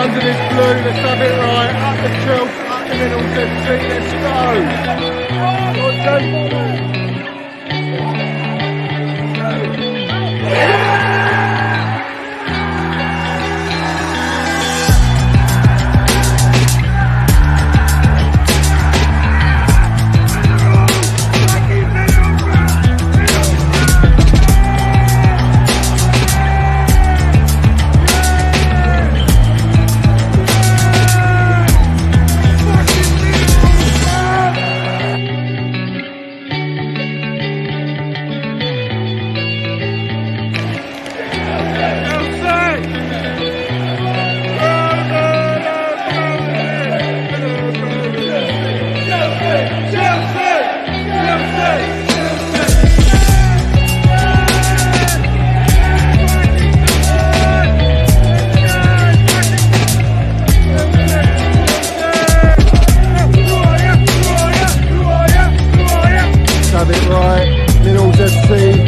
Everyone's in this blue, let's have it right. Up the Chels, up the Middles FC, let's go. Have it right, Middles FC.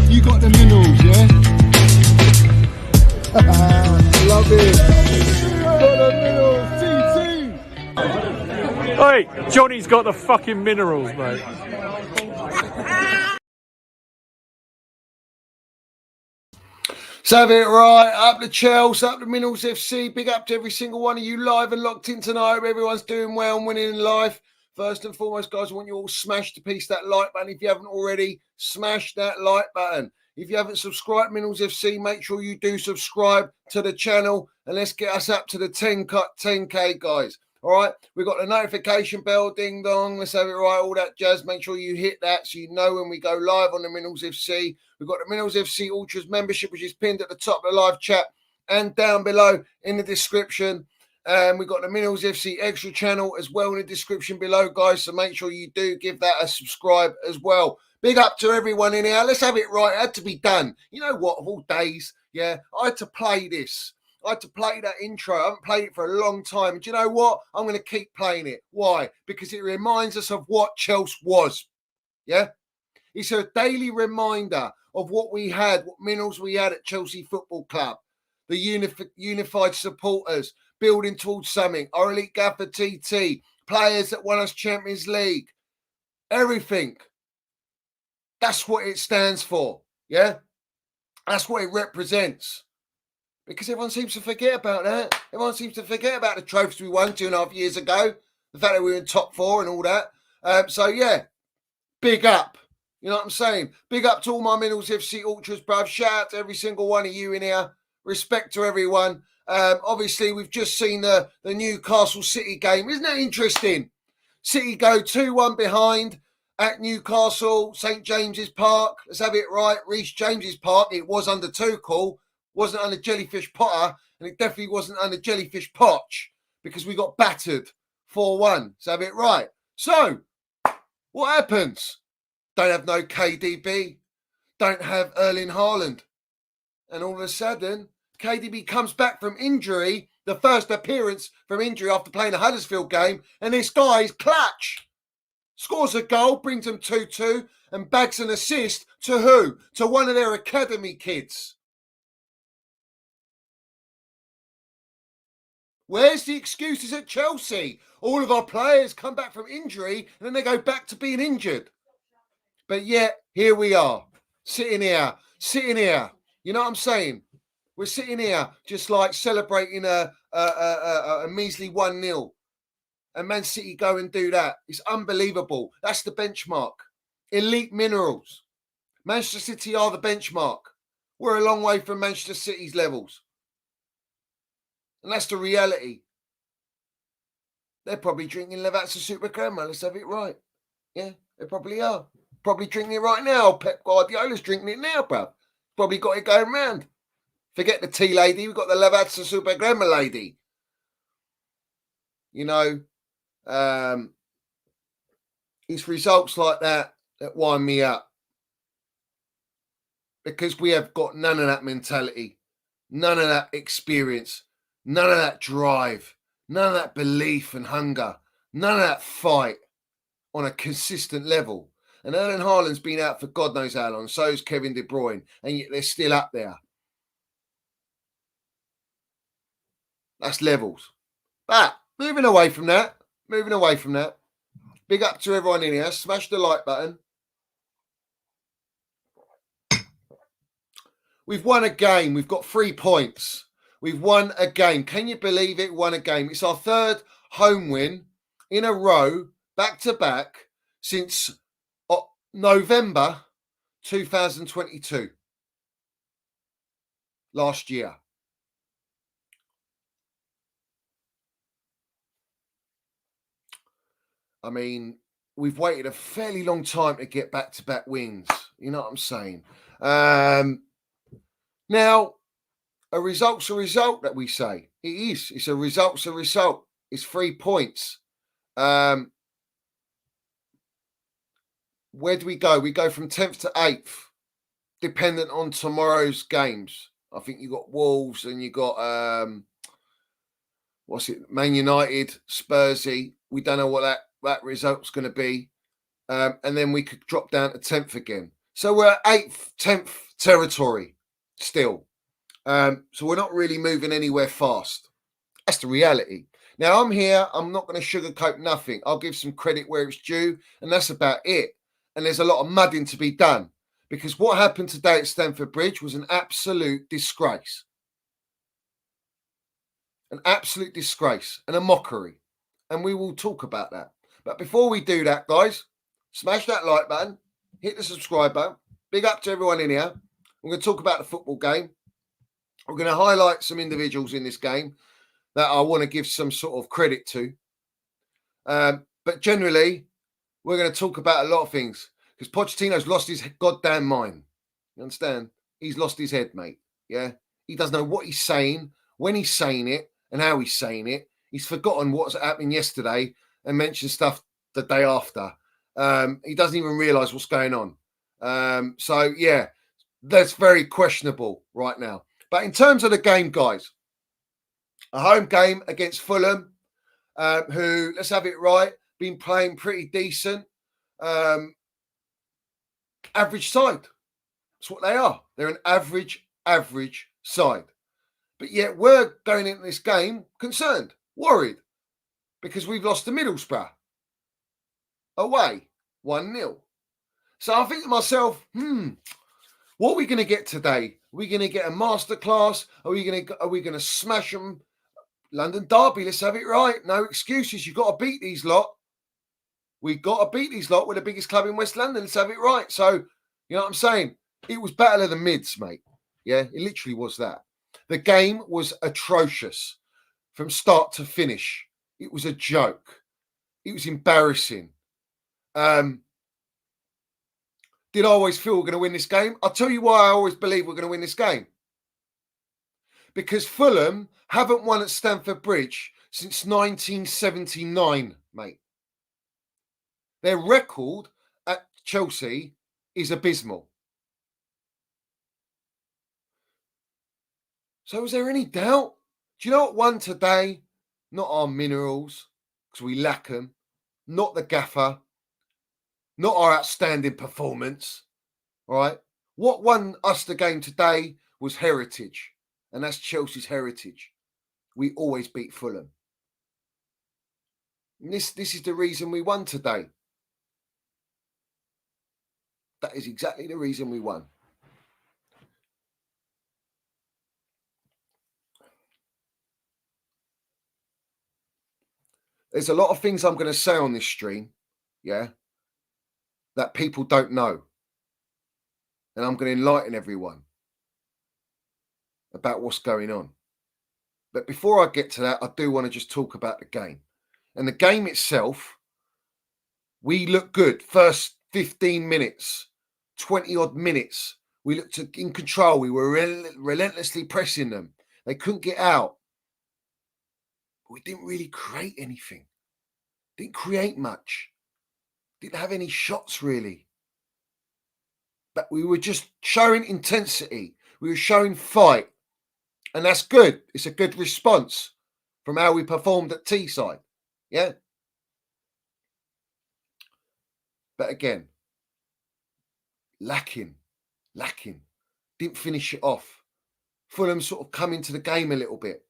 You got the minerals, yeah? Love it. Got the minerals, TT. Hey, Johnny's got the fucking minerals, mate. So have it right, up the Chels, up the Minerals FC. Big up to every single one of you live and locked in tonight. Hope everyone's doing well and winning in life. First and foremost, guys, I want you all smash to piece that like button. If you haven't already, smash that like button. If you haven't subscribed Minerals FC, make sure you do subscribe to the channel and let's get us up to the 10K, guys. All right, we've got the notification bell, ding dong. Let's have it right, all that jazz. Make sure you hit that so you know when we go live on the Minerals FC. We've got the Minerals FC Ultras membership, which is pinned at the top of the live chat and down below in the description. We've got the Minerals FC Extra channel as well in the description below, guys. So make sure you do give that a subscribe as well. Big up to everyone in here. Let's have it right. It had to be done. You know what? Of all days, yeah, I had to play this. I had to play that intro. I haven't played it for a long time. Do you know what? I'm going to keep playing it. Why? Because it reminds us of what Chelsea was. Yeah? It's a daily reminder of what we had, what minerals we had at Chelsea Football Club. The unified supporters, building towards something. Our elite gaffer TT, players that won us Champions League. Everything. That's what it stands for. Yeah? That's what it represents. Because everyone seems to forget about that. Everyone seems to forget about the trophies we won 2.5 years ago. The fact that we were in top four and all that. So, yeah, big up. You know what I'm saying? Big up to all my Minerals FC Ultras, bruv. Shout out to every single one of you in here. Respect to everyone. Obviously, we've just seen the Newcastle City game. Isn't that interesting? City go 2-1 behind at Newcastle, St. James's Park. Let's have it right. Reece James's Park. It was under Tuchel. Wasn't under Jellyfish Potter, and it definitely wasn't under Jellyfish Poch because we got battered 4-1. So have it right. So, what happens? Don't have no KDB. Don't have Erling Haaland. And all of a sudden, KDB comes back from injury, the first appearance from injury after playing the Huddersfield game, and this guy's clutch. Scores a goal, brings them 2-2, and bags an assist to who? To one of their academy kids. Where's the excuses at Chelsea? All of our players come back from injury and then they go back to being injured. But yet, here we are, sitting here. You know what I'm saying? We're sitting here just like celebrating a measly 1-0. And Man City go and do that. It's unbelievable. That's the benchmark. Elite minerals. Manchester City are the benchmark. We're a long way from Manchester City's levels. And that's the reality. They're probably drinking Lavazza Super Crema. Let's have it right. Yeah, they probably are. Probably drinking it right now. Pep Guardiola's drinking it now, bruv. Probably got it going round. Forget the tea lady. We've got the Lavazza Super Grandma lady. You know, it's results like that wind me up. Because we have got none of that mentality, none of that experience, none of that drive, none of that belief and hunger, none of that fight on a consistent level. And Erling Haaland's been out for God knows how long, so is Kevin De Bruyne, and yet they're still up there. That's levels. But moving away from that, big up to everyone in here. Smash the like button. We've won a game. We've got 3 points. We've won a game. Can you believe it? Won a game. It's our 3rd home win in a row, back to back, since November 2022. Last year. I mean, we've waited a fairly long time to get back-to-back wins. You know what I'm saying? Now, a result's a result that we say. It is. It's a result's a result. It's 3 points. Where do we go? We go from 10th to 8th, dependent on tomorrow's games. I think you got Wolves and you got, Man United, Spursy. We don't know what that result's going to be. And then we could drop down to 10th again. So we're at 8th, 10th territory still. So we're not really moving anywhere fast. That's the reality. Now, I'm here. I'm not going to sugarcoat nothing. I'll give some credit where it's due, and that's about it. And there's a lot of mudding to be done, because what happened today at Stamford Bridge was an absolute disgrace. An absolute disgrace and a mockery. And we will talk about that. But before we do that, guys, smash that like button, hit the subscribe button. Big up to everyone in here. We're going to talk about the football game. We're going to highlight some individuals in this game that I want to give some sort of credit to. But generally, we're going to talk about a lot of things, because Pochettino's lost his goddamn mind. You understand? He's lost his head, mate. Yeah? He doesn't know what he's saying, when he's saying it, and how he's saying it. He's forgotten what's happening yesterday and mentioned stuff the day after. He doesn't even realise what's going on. So, yeah, that's very questionable right now. But in terms of the game, guys, a home game against Fulham, who, let's have it right, been playing pretty decent. Average side. That's what they are. They're an average side. But yet we're going into this game concerned, worried, because we've lost to Middlesbrough away 1-0. So I think to myself, what are we going to get today? Are we going to get a masterclass? Are we going to smash them? London Derby, let's have it right. No excuses. You've got to beat these lot. We've got to beat these lot. We're the biggest club in West London. Let's have it right. So, you know what I'm saying? It was battle of the mids, mate. Yeah, it literally was that. The game was atrocious from start to finish. It was a joke. It was embarrassing. Did I always feel we're going to win this game? I'll tell you why I always believe we're going to win this game. Because Fulham haven't won at Stamford Bridge since 1979, mate. Their record at Chelsea is abysmal. So is there any doubt? Do you know what won today? Not our minerals, because we lack them. Not the gaffer. Not our outstanding performance. All right? What won us the game today was heritage. And that's Chelsea's heritage. We always beat Fulham. And this is the reason we won today. That is exactly the reason we won. There's a lot of things I'm going to say on this stream, yeah, that people don't know. And I'm going to enlighten everyone about what's going on. But before I get to that, I do want to just talk about the game. And the game itself, we look good. First 15 minutes, 20 odd minutes. We looked in control. We were relentlessly pressing them. They couldn't get out. We didn't really create anything. Didn't create much. Didn't have any shots really. But we were just showing intensity. We were showing fight. And that's good. It's a good response from how we performed at Teesside. Yeah. But again, lacking. Didn't finish it off. Fulham sort of come into the game a little bit.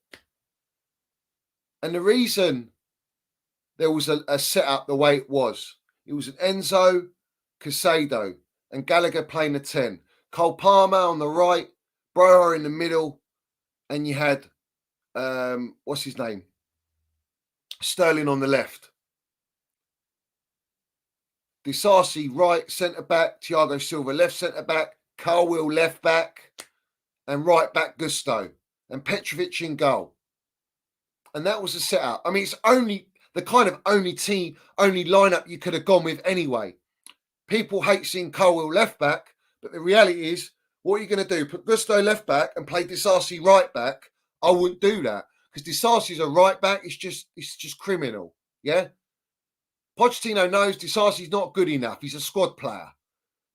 And the reason there was a setup the way it was an Enzo, Casado, and Gallagher playing the 10. Cole Palmer on the right, Brower in the middle, and you had, what's his name? Sterling on the left. Disasi right centre-back, Thiago Silva left centre-back, Carwell left back, and right back Gusto, and Petrovic in goal. And that was the setup. I mean, it's only the kind of only lineup you could have gone with anyway. People hate seeing Carwell left back, but the reality is, what are you going to do? Put Gusto left back and play Disasi right back? I wouldn't do that because Disasi's a right back. It's just criminal. Yeah. Pochettino knows Disasi's not good enough. He's a squad player.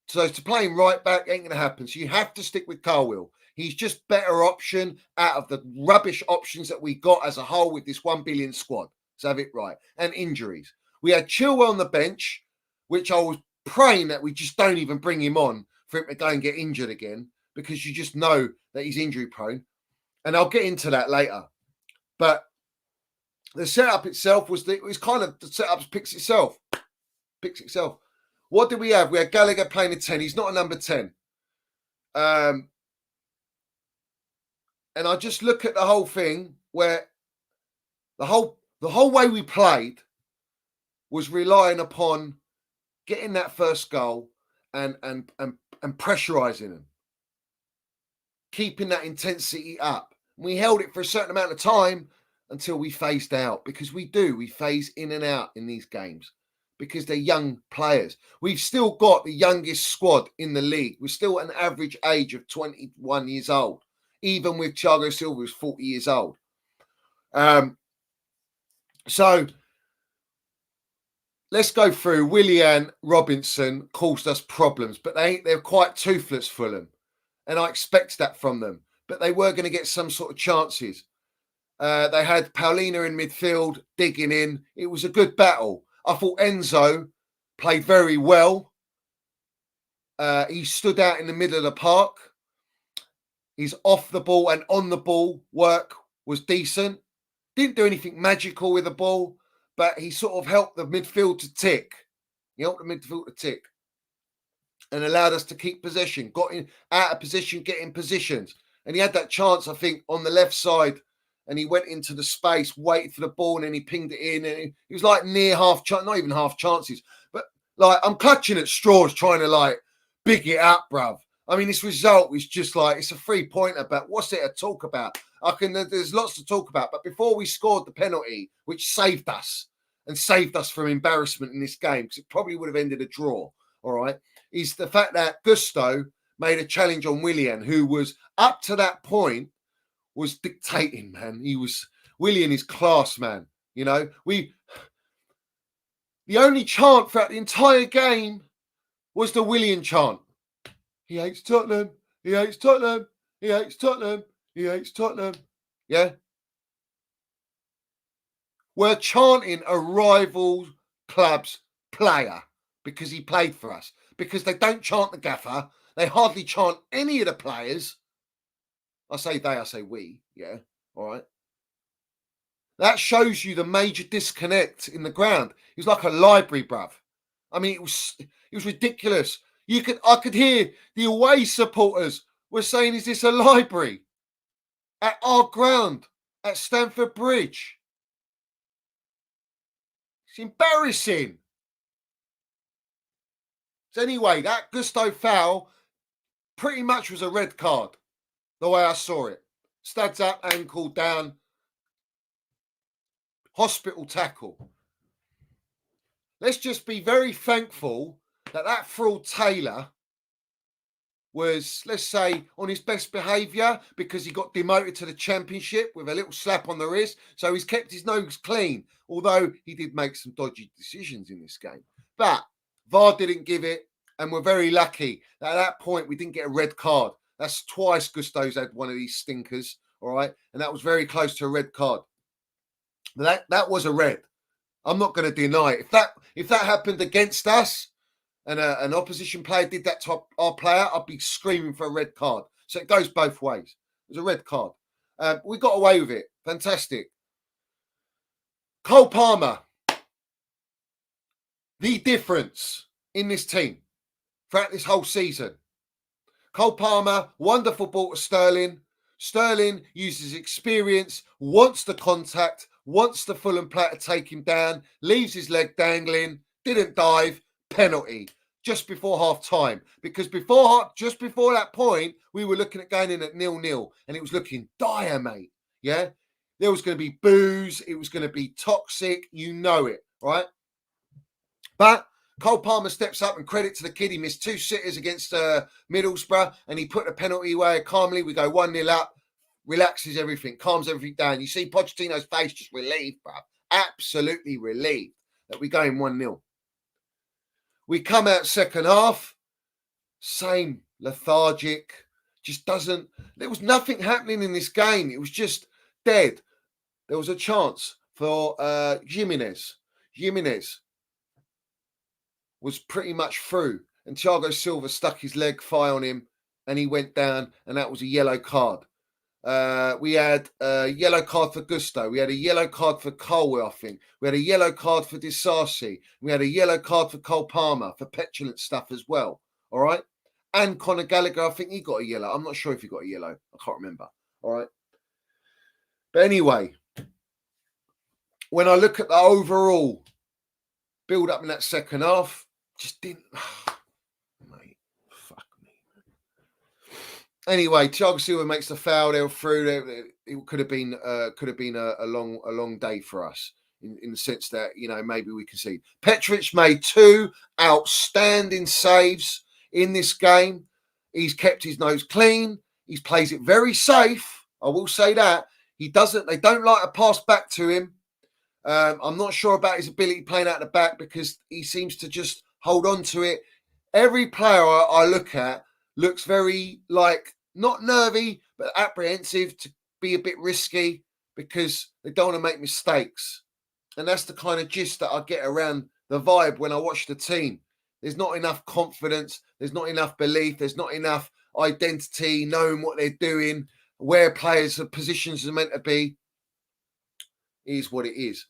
So to play him right back ain't going to happen. So you have to stick with Carwell. He's just better option out of the rubbish options that we got as a whole with this 1 billion squad. Let's have it right. And injuries. We had Chilwell on the bench, which I was praying that we just don't even bring him on for him to go and get injured again because you just know that he's injury prone. And I'll get into that later. But the setup itself was kind of the setup picks itself. What did we have? We had Gallagher playing a 10. He's not a number 10. And I just look at the whole thing where the whole way we played was relying upon getting that first goal and pressurising them, keeping that intensity up. We held it for a certain amount of time until we phased out because we phase in and out in these games because they're young players. We've still got the youngest squad in the league. We're still at an average age of 21 years old, even with Thiago Silva who's 40 years old. So let's go through. Willian, Robinson caused us problems, but they're quite toothless, Fulham. And I expect that from them. But they were going to get some sort of chances. They had Paulina in midfield, digging in. It was a good battle. I thought Enzo played very well. He stood out in the middle of the park. His off the ball and on the ball work was decent. Didn't do anything magical with the ball, but he sort of helped the midfield to tick. And allowed us to keep possession. Got in out of position, get in positions. And he had that chance, I think, on the left side. And he went into the space, waited for the ball, and then he pinged it in. And he was like near half, not even half chances. But like, I'm clutching at straws trying to like big it up, bruv. I mean, this result is just like, it's a 3-pointer, but what's there to talk about? There's lots to talk about. But before we scored the penalty, which saved us from embarrassment in this game, because it probably would have ended a draw, all right, is the fact that Gusto made a challenge on Willian, who was up to that point was dictating, man. Willian is class, man. You know, the only chant throughout the entire game was the William chant. He hates Tottenham. He hates Tottenham. He hates Tottenham. He hates Tottenham. Yeah. We're chanting a rival club's player because he played for us. Because they don't chant the gaffer. They hardly chant any of the players. I say they, I say we. Yeah. All right. That shows you the major disconnect in the ground. It was like a library, bruv. I mean, it was ridiculous. I could hear the away supporters were saying, "Is this a library?" At our ground, at Stamford Bridge. It's embarrassing. So anyway, that Gusto foul pretty much was a red card, the way I saw it. Studs up, ankle down, hospital tackle. Let's just be very thankful that fraud Taylor was, let's say, on his best behaviour because he got demoted to the Championship with a little slap on the wrist. So he's kept his nose clean, although he did make some dodgy decisions in this game. But VAR didn't give it, and we're very lucky that at that point we didn't get a red card. That's twice Gusto's had one of these stinkers, all right? And that was very close to a red card. But that was a red. I'm not going to deny it. If that happened against us, and an opposition player did that to our player, I'd be screaming for a red card. So it goes both ways. It was a red card. We got away with it. Fantastic. Cole Palmer. The difference in this team throughout this whole season. Cole Palmer, wonderful ball to Sterling. Sterling uses experience, wants the contact, wants the Fulham player to take him down, leaves his leg dangling, didn't dive, penalty just before half time. Because just before that point, we were looking at going in at 0-0 and it was looking dire, mate. Yeah. There was going to be boos. It was going to be toxic. You know it, right? But Cole Palmer steps up, and credit to the kid. He missed 2 sitters against Middlesbrough and he put the penalty away calmly. We go 1-0 up, relaxes everything, calms everything down. You see Pochettino's face just relieved, bruv. Absolutely relieved that we're going 1-0. We come out second half, same lethargic, just doesn't. There was nothing happening in this game. It was just dead. There was a chance for Jimenez. Jimenez was pretty much through, and Thiago Silva stuck his leg thigh on him, and he went down, and that was a yellow card. We had a yellow card for Gusto. We had a yellow card for Colwell, I think. We had a yellow card for Disasi. We had a yellow card for Cole Palmer for petulant stuff as well. All right. And Conor Gallagher, I think he got a yellow. I'm not sure if he got a yellow. I can't remember. All right. But anyway, when I look at the overall build up in that second half, just didn't. Mate, fuck me. Anyway, Thiago Silva makes the foul. They were through. It could have been a long day for us in the sense that, you know, maybe we concede. Petr made 2 outstanding saves in this game. He's kept his nose clean. He plays it very safe. I will say that. They don't like to pass back to him. I'm not sure about his ability playing out the back because he seems to just hold on to it. Every player I look at looks very, like, not nervy, but apprehensive to be a bit risky because they don't want to make mistakes. And that's the kind of gist that I get around the vibe when I watch the team. There's not enough confidence. There's not enough belief. There's not enough identity, knowing what they're doing, where players' positions are meant to be. It is what it is.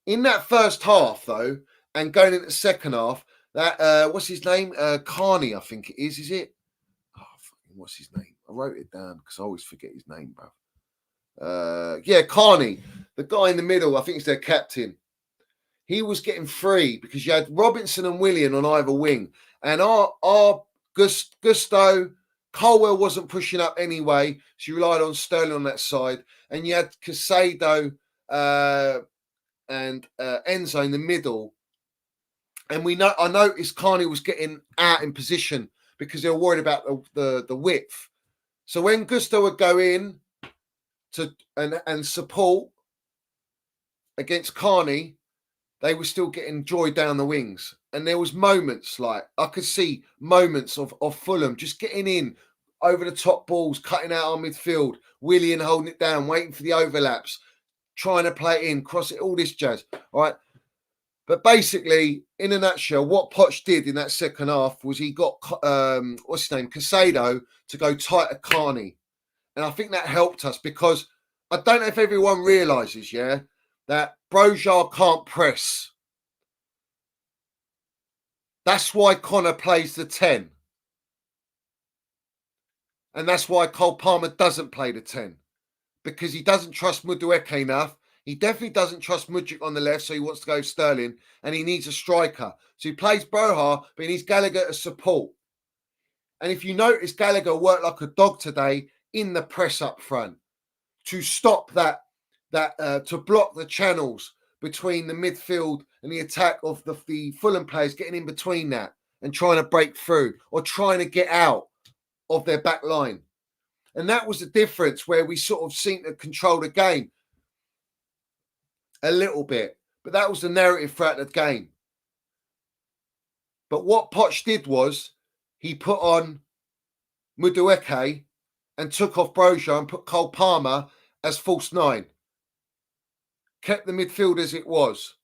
In that first half, though, and going into the second half, that what's his name? Carney, I think it is it? Oh, what's his name? I wrote it down because I always forget his name, bro. Yeah, Carney, the guy in the middle. I think he's their captain. He was getting free because you had Robinson and Willian on either wing, and our Gusto Colwell wasn't pushing up anyway. She relied on Sterling on that side, and you had Casado and Enzo in the middle. And I noticed Carney was getting out in position because they were worried about the width. So when Gusto would go in and support against Carney, they were still getting joy down the wings. And there was moments, like I could see moments of Fulham just getting in over the top balls, cutting out our midfield, Willian holding it down, waiting for the overlaps, trying to play it in, cross it, all this jazz. All right. But basically, in a nutshell, what Poch did in that second half was he got, what's his name, Casado, to go tight at Carney. And I think that helped us because I don't know if everyone realises, yeah, that Broja can't press. That's why Connor plays the 10. And that's why Cole Palmer doesn't play the 10. Because he doesn't trust Madueke enough. He definitely doesn't trust Mudryk on the left, so he wants to go Sterling. And he needs a striker. So he plays Broja, but he needs Gallagher to support. And if you notice, Gallagher worked like a dog today in the press up front to stop that to block the channels between the midfield and the attack of the Fulham players getting in between that. and trying to break through or trying to get out of their back line. And that was the difference where we sort of seemed to control the game a little bit. But that was the narrative throughout the game. But what Poch did was he put on Madueke and took off Broja and put Cole Palmer as false 9. Kept the midfield as it was.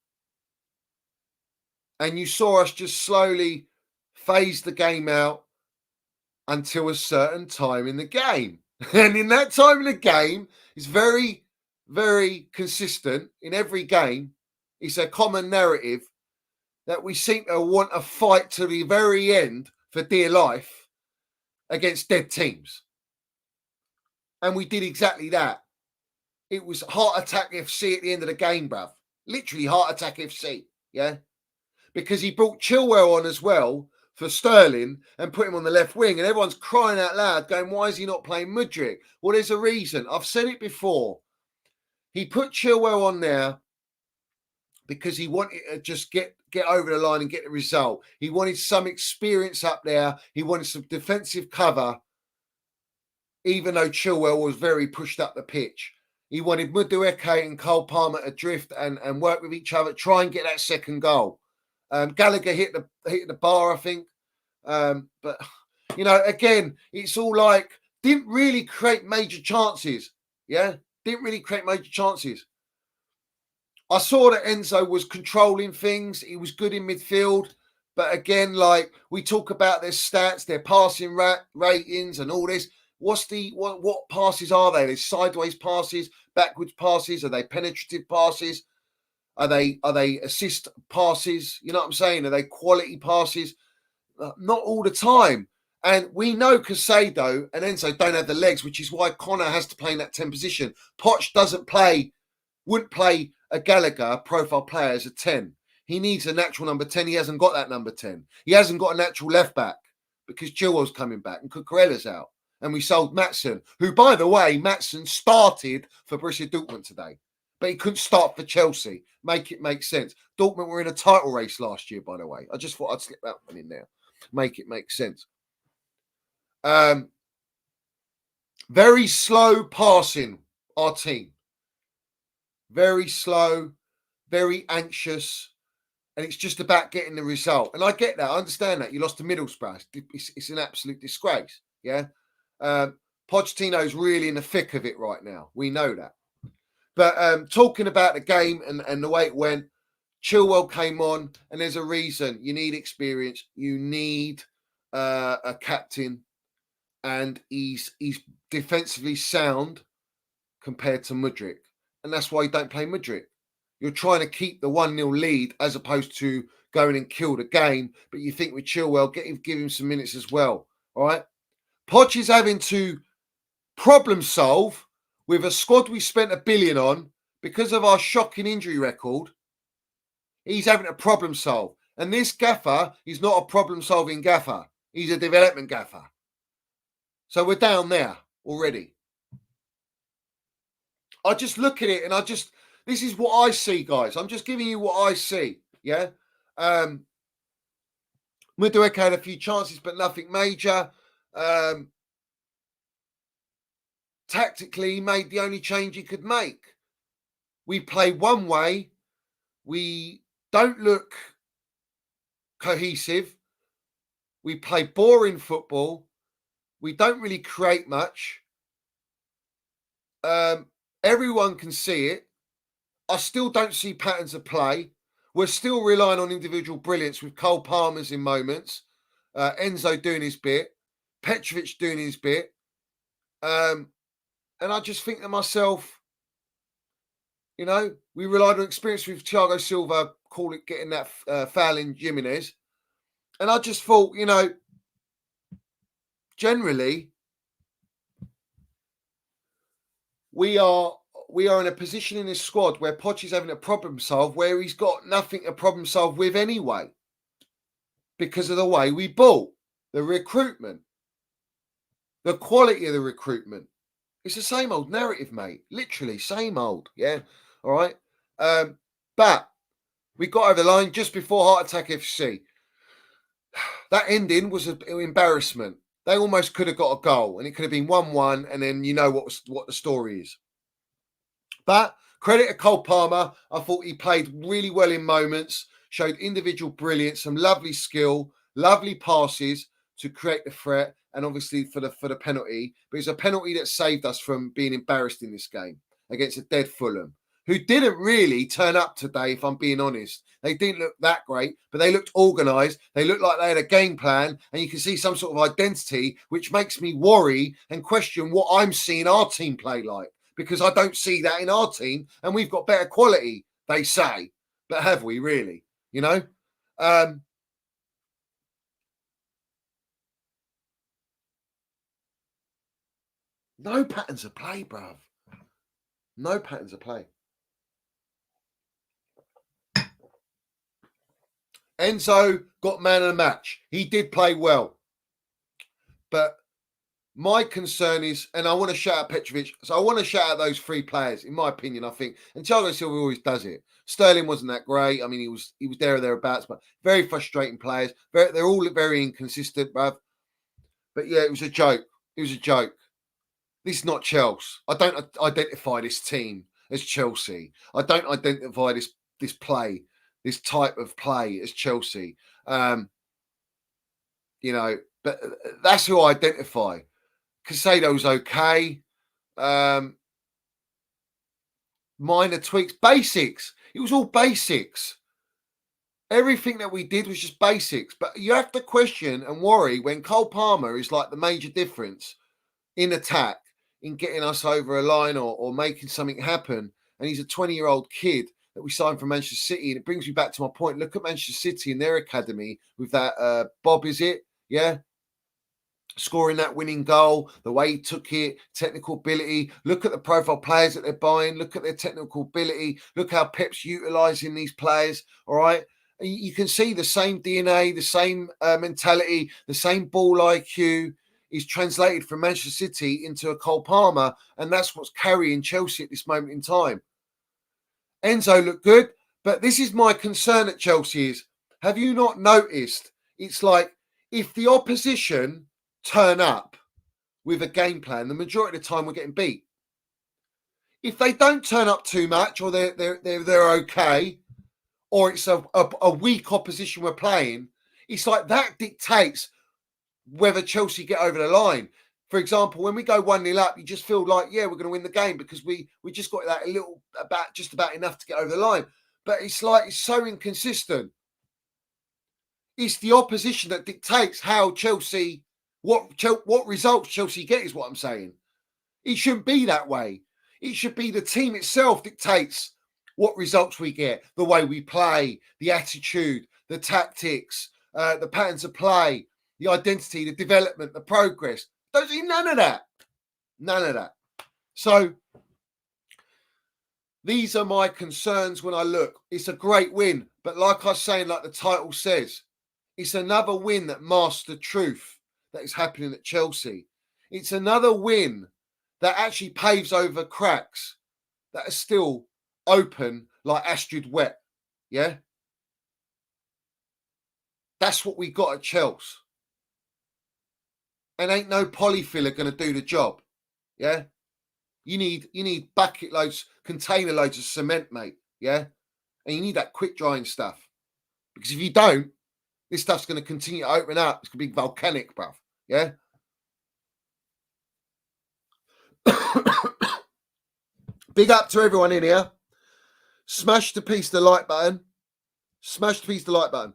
And you saw us just slowly phase the game out until a certain time in the game. And in that time in the game, it's very, very consistent in every game. It's a common narrative that we seem to want to fight to the very end for dear life against dead teams. And we did exactly that. It was Heart Attack FC at the end of the game, bruv. Literally Heart Attack FC, yeah? Because he brought Chilwell on as well for Sterling and put him on the left wing. And everyone's crying out loud, going, why is he not playing Mudryk? Well, there's a reason. I've said it before. He put Chilwell on there because he wanted to just get over the line and get the result. He wanted some experience up there. He wanted some defensive cover, even though Chilwell was very pushed up the pitch. He wanted Madueke and Cole Palmer to drift and work with each other, try and get that second goal. Gallagher hit the bar, I think. But, you know, again, it's all like, didn't really create major chances. Yeah? Didn't really create major chances. I saw that Enzo was controlling things. He was good in midfield. But again, like, we talk about their stats, their passing ratings and all this. What passes are they? There's sideways passes, backwards passes. Are they penetrative passes? Are they assist passes? You know what I'm saying? Are they quality passes? Not all the time. And we know Caicedo and Enzo don't have the legs, which is why Connor has to play in that 10 position. Poch wouldn't play a Gallagher profile player as a 10. He needs a natural number 10. He hasn't got that number 10. He hasn't got a natural left back because Chilwell's coming back and Cucurella's out. And we sold Maatsen, who, by the way, Maatsen started for Borussia Dortmund today. But he couldn't start for Chelsea. Make it make sense. Dortmund were in a title race last year, by the way. I just thought I'd slip that one in there. Make it make sense. Very slow passing, our team. Very slow, very anxious. And it's just about getting the result. And I get that. I understand that. You lost to Middlesbrough. It's an absolute disgrace. Yeah. Pochettino's really in the thick of it right now. We know that. But talking about the game and the way it went, Chilwell came on, and there's a reason. You need experience. You need a captain, and he's defensively sound compared to Mudryk. And that's why you don't play Mudryk. You're trying to keep the 1-0 lead as opposed to going and kill the game. But you think with Chilwell, give him some minutes as well. All right? Poch is having to problem solve with a squad we spent $1 billion on because of our shocking injury record. He's having a problem solve. And this gaffer is not a problem-solving gaffer. He's a development gaffer. So we're down there already. I just look at it and this is what I see, guys. I'm just giving you what I see. Yeah. Madueke had a few chances, but nothing major. Tactically, he made the only change he could make. We play one way. We don't look cohesive. We play boring football. We don't really create much. Everyone can see it. I still don't see patterns of play. We're still relying on individual brilliance with Cole Palmer's in moments. Enzo doing his bit. Petrovic doing his bit. And I just think to myself, you know, we relied on experience with Thiago Silva, getting that foul in Jimenez. And I just thought, you know, generally, we are in a position in this squad where Poch is having a problem solve where he's got nothing to problem solve with anyway because of the way we bought, the recruitment, the quality of the recruitment. It's the same old narrative, mate. Literally, same old. Yeah. All right. But we got over the line just before Heart Attack FC. that ending was an embarrassment. They almost could have got a goal, and it could have been 1-1, and then you know what the story is. But credit to Cole Palmer. I thought he played really well in moments, showed individual brilliance, some lovely skill, lovely passes to create the threat, and obviously for the penalty. But it's a penalty that saved us from being embarrassed in this game against a dead Fulham, who didn't really turn up today, if I'm being honest. They didn't look that great, but they looked organised. They looked like they had a game plan, and you can see some sort of identity, which makes me worry and question what I'm seeing our team play like, because I don't see that in our team, and we've got better quality, they say. But have we really? You know? No patterns of play, bruv. No patterns of play. Enzo got man of the match. He did play well. But my concern is, and I want to shout out Petrovic, so I want to shout out those three players, in my opinion, I think. And Thiago Silva always does it. Sterling wasn't that great. I mean, he was there or thereabouts, but very frustrating players. They're all very inconsistent, bruv. But yeah, it was a joke. It was a joke. This is not Chelsea. I don't identify this team as Chelsea. I don't identify this play, this type of play as Chelsea. You know, but that's who I identify. Casado's okay. Minor tweaks, basics. It was all basics. Everything that we did was just basics. But you have to question and worry when Cole Palmer is like the major difference in attack, in getting us over a line or making something happen. And he's a 20-year-old kid that we signed from Manchester City. And it brings me back to my point. Look at Manchester City in their academy with that Bob, is it? Yeah. Scoring that winning goal, the way he took it, technical ability. Look at the profile players that they're buying. Look at their technical ability. Look how Pep's utilising these players. All right. You can see the same DNA, the same mentality, the same ball IQ is translated from Manchester City into a Cole Palmer, and that's what's carrying Chelsea at this moment in time. Enzo looked good, but this is my concern at Chelsea is, have you not noticed? It's like if the opposition turn up with a game plan, the majority of the time we're getting beat. If they don't turn up too much, or they're okay, or it's a weak opposition we're playing, it's like that dictates whether Chelsea get over the line. For example, when we go 1-0 up, you just feel like, yeah, we're going to win the game because we just got that just about enough to get over the line. But it's like it's so inconsistent. It's the opposition that dictates how Chelsea, what results Chelsea get is what I'm saying. It shouldn't be that way. It should be the team itself dictates what results we get, the way we play, the attitude, the tactics, the patterns of play, the identity, the development, the progress. Don't see none of that. None of that. So these are my concerns when I look. It's a great win. But like I was saying, like the title says, it's another win that masks the truth that is happening at Chelsea. It's another win that actually paves over cracks that are still open like Astrid Wet. Yeah? That's what we got at Chelsea. And ain't no polyfiller going to do the job. Yeah? You need bucket loads, container loads of cement, mate. Yeah? And you need that quick drying stuff. Because if you don't, this stuff's going to continue to open up. It's going to be volcanic, bruv. Yeah? Big up to everyone in here. Smash the like button. Smash the like button.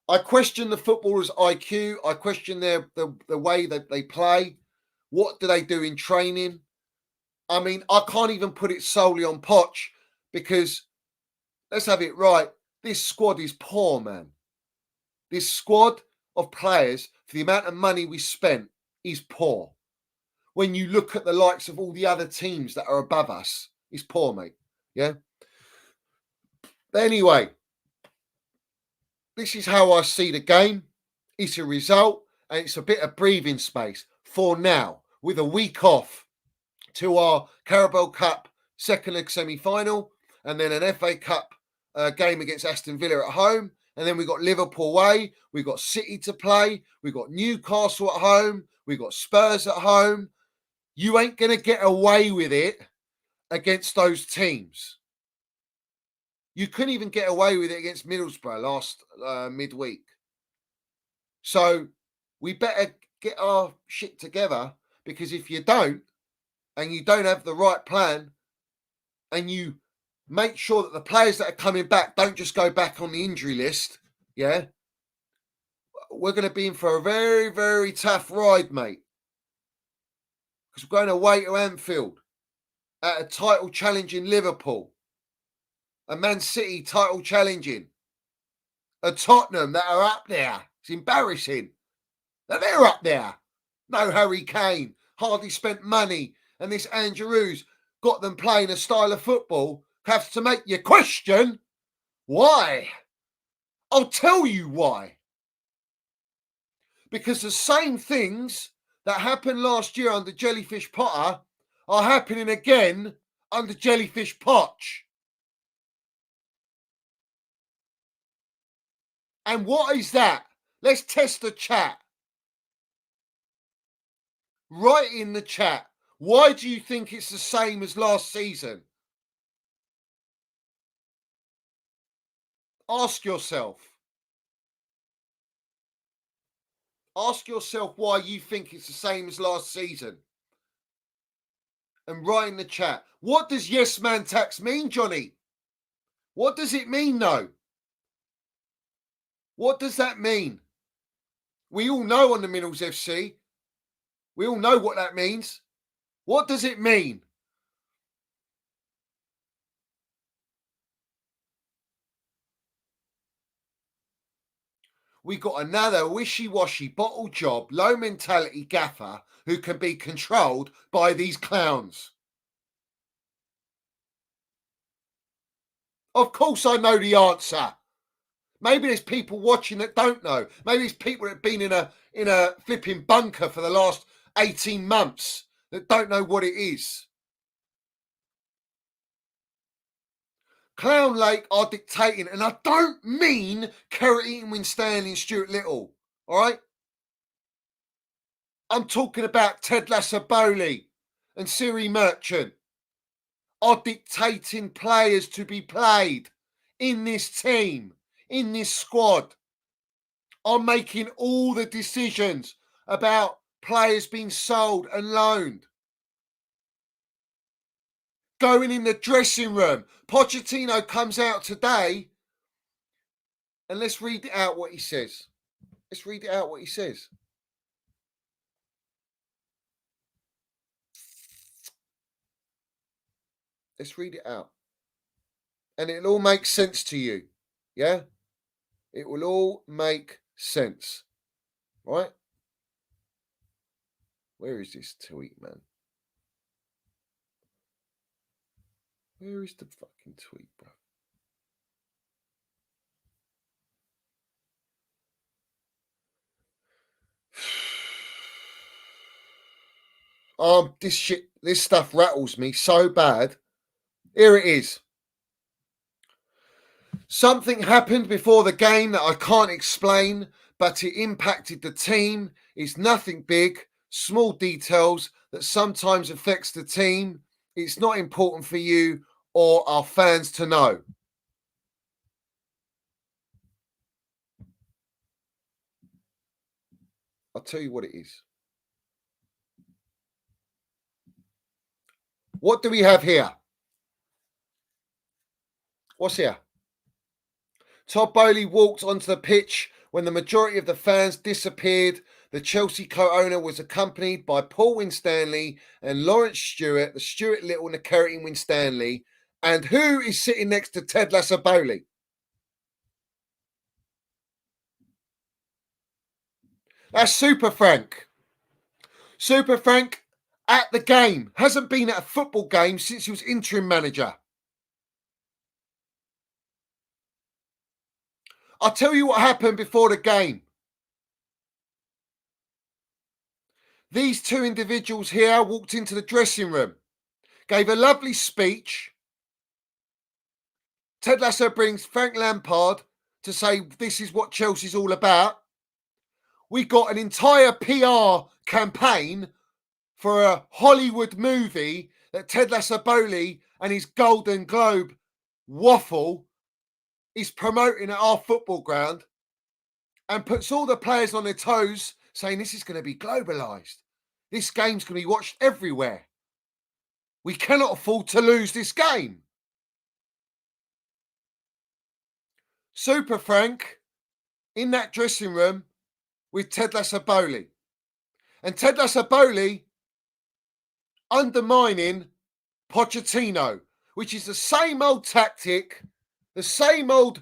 I question the footballers' IQ. I question the way that they play. What do they do in training? I mean, I can't even put it solely on Poch because, let's have it right, this squad is poor, man. This squad of players, for the amount of money we spent, is poor. When you look at the likes of all the other teams that are above us, it's poor, mate. Yeah? Anyway, this is how I see the game. It's a result and it's a bit of breathing space for now, with a week off to our Carabao Cup second leg semi-final and then an FA Cup game against Aston Villa at home And then we've got Liverpool away. We've got City to play. We've got Newcastle at home. We've got Spurs at home. You ain't going to get away with it against those teams. You couldn't even get away with it against Middlesbrough last midweek. So we better get our shit together, because if you don't, and you don't have the right plan, and you make sure that the players that are coming back don't just go back on the injury list, yeah, we're going to be in for a very, very tough ride, mate. Because we're going away to Anfield at a title challenging Liverpool, a Man City title challenging, a Tottenham that are up there. It's embarrassing that they're up there. No Harry Kane, hardly spent money, and this Andrew's got them playing a style of football has to make you question why. I'll tell you why. Because the same things that happened last year under Jellyfish Potter are happening again under Jellyfish Poch. And what is that? Let's test the chat. Write in the chat. Why do you think it's the same as last season? Ask yourself. Ask yourself why you think it's the same as last season. And write in the chat. What does yes man tax mean, Johnny? What does it mean, though? What does that mean? We all know on the Minerals FC. We all know what that means. What does it mean? We got another wishy-washy bottle job, low mentality gaffer who can be controlled by these clowns. Of course I know the answer. Maybe there's people watching that don't know. Maybe there's people that have been in a flipping bunker for the last 18 months that don't know what it is. Clown Lake are dictating, and I don't mean Kerry Eaton, Winstanley and Stuart Little, all right? I'm talking about Ted Lassaboli and Siri Merchant are dictating players to be played in this team, in this squad, are making all the decisions about players being sold and loaned. Going in the dressing room. Pochettino comes out today, and let's read out what he says. Let's read out what he says. Let's read it out. And it'll all make sense to you. Yeah? It will all make sense. Right? Where is this tweet, man? Where is the fucking tweet, bro? This stuff rattles me so bad. Here it is. Something happened before the game that I can't explain, but it impacted the team. It's nothing big, small details that sometimes affects the team. It's not important for you or our fans to know. I'll tell you what it is. What do we have here? What's here? Todd Boehly walked onto the pitch when the majority of the fans disappeared. The Chelsea co-owner was accompanied by Paul Winstanley and Lawrence Stewart, the Stuart Little and the Kerry Winstanley. And who is sitting next to Ted Lassaboli? That's Super Frank. Super Frank at the game. Hasn't been at a football game since he was interim manager. I'll tell you what happened before the game. These two individuals here walked into the dressing room, gave a lovely speech. Ted Lasso brings Frank Lampard to say this is what Chelsea's all about. We got an entire PR campaign for a Hollywood movie that Ted Lasso and his Golden Globe waffle is promoting at our football ground and puts all the players on their toes saying this is going to be globalised. This game's going to be watched everywhere. We cannot afford to lose this game. Super Frank in that dressing room with Ted Lasso. And Ted Lasso undermining Pochettino, which is the same old tactic, the same old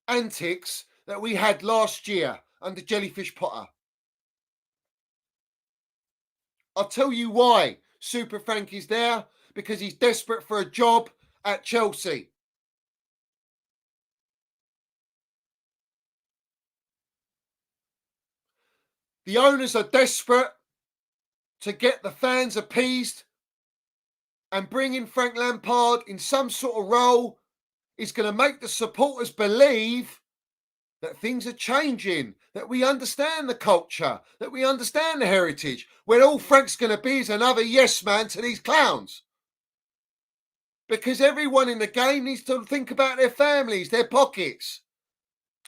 antics that we had last year under Jellyfish Potter. I'll tell you why Super Frank is there, because he's desperate for a job at Chelsea. The owners are desperate to get the fans appeased, and bringing Frank Lampard in some sort of role is going to make the supporters believe that things are changing, that we understand the culture, that we understand the heritage, when all Frank's going to be is another yes man to these clowns. Because everyone in the game needs to think about their families, their pockets.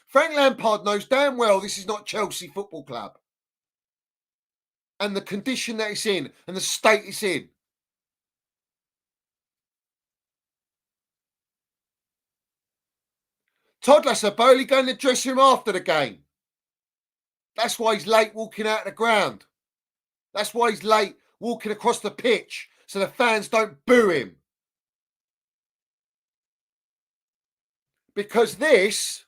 Frank Lampard knows damn well this is not Chelsea Football Club. And the condition that it's in and the state it's in. Todd Lasso-Bowley going to the dressing room after the game. That's why he's late walking out of the ground. That's why he's late walking across the pitch so the fans don't boo him. Because this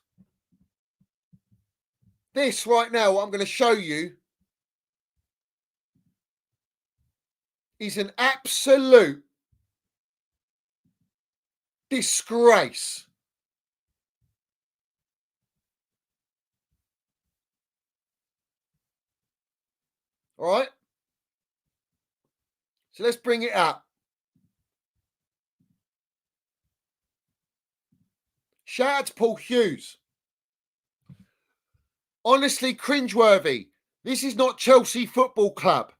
right now, what I'm going to show you, is an absolute disgrace. All right? So let's bring it up. Shout out to Paul Hughes. Honestly, cringeworthy. This is not Chelsea Football Club.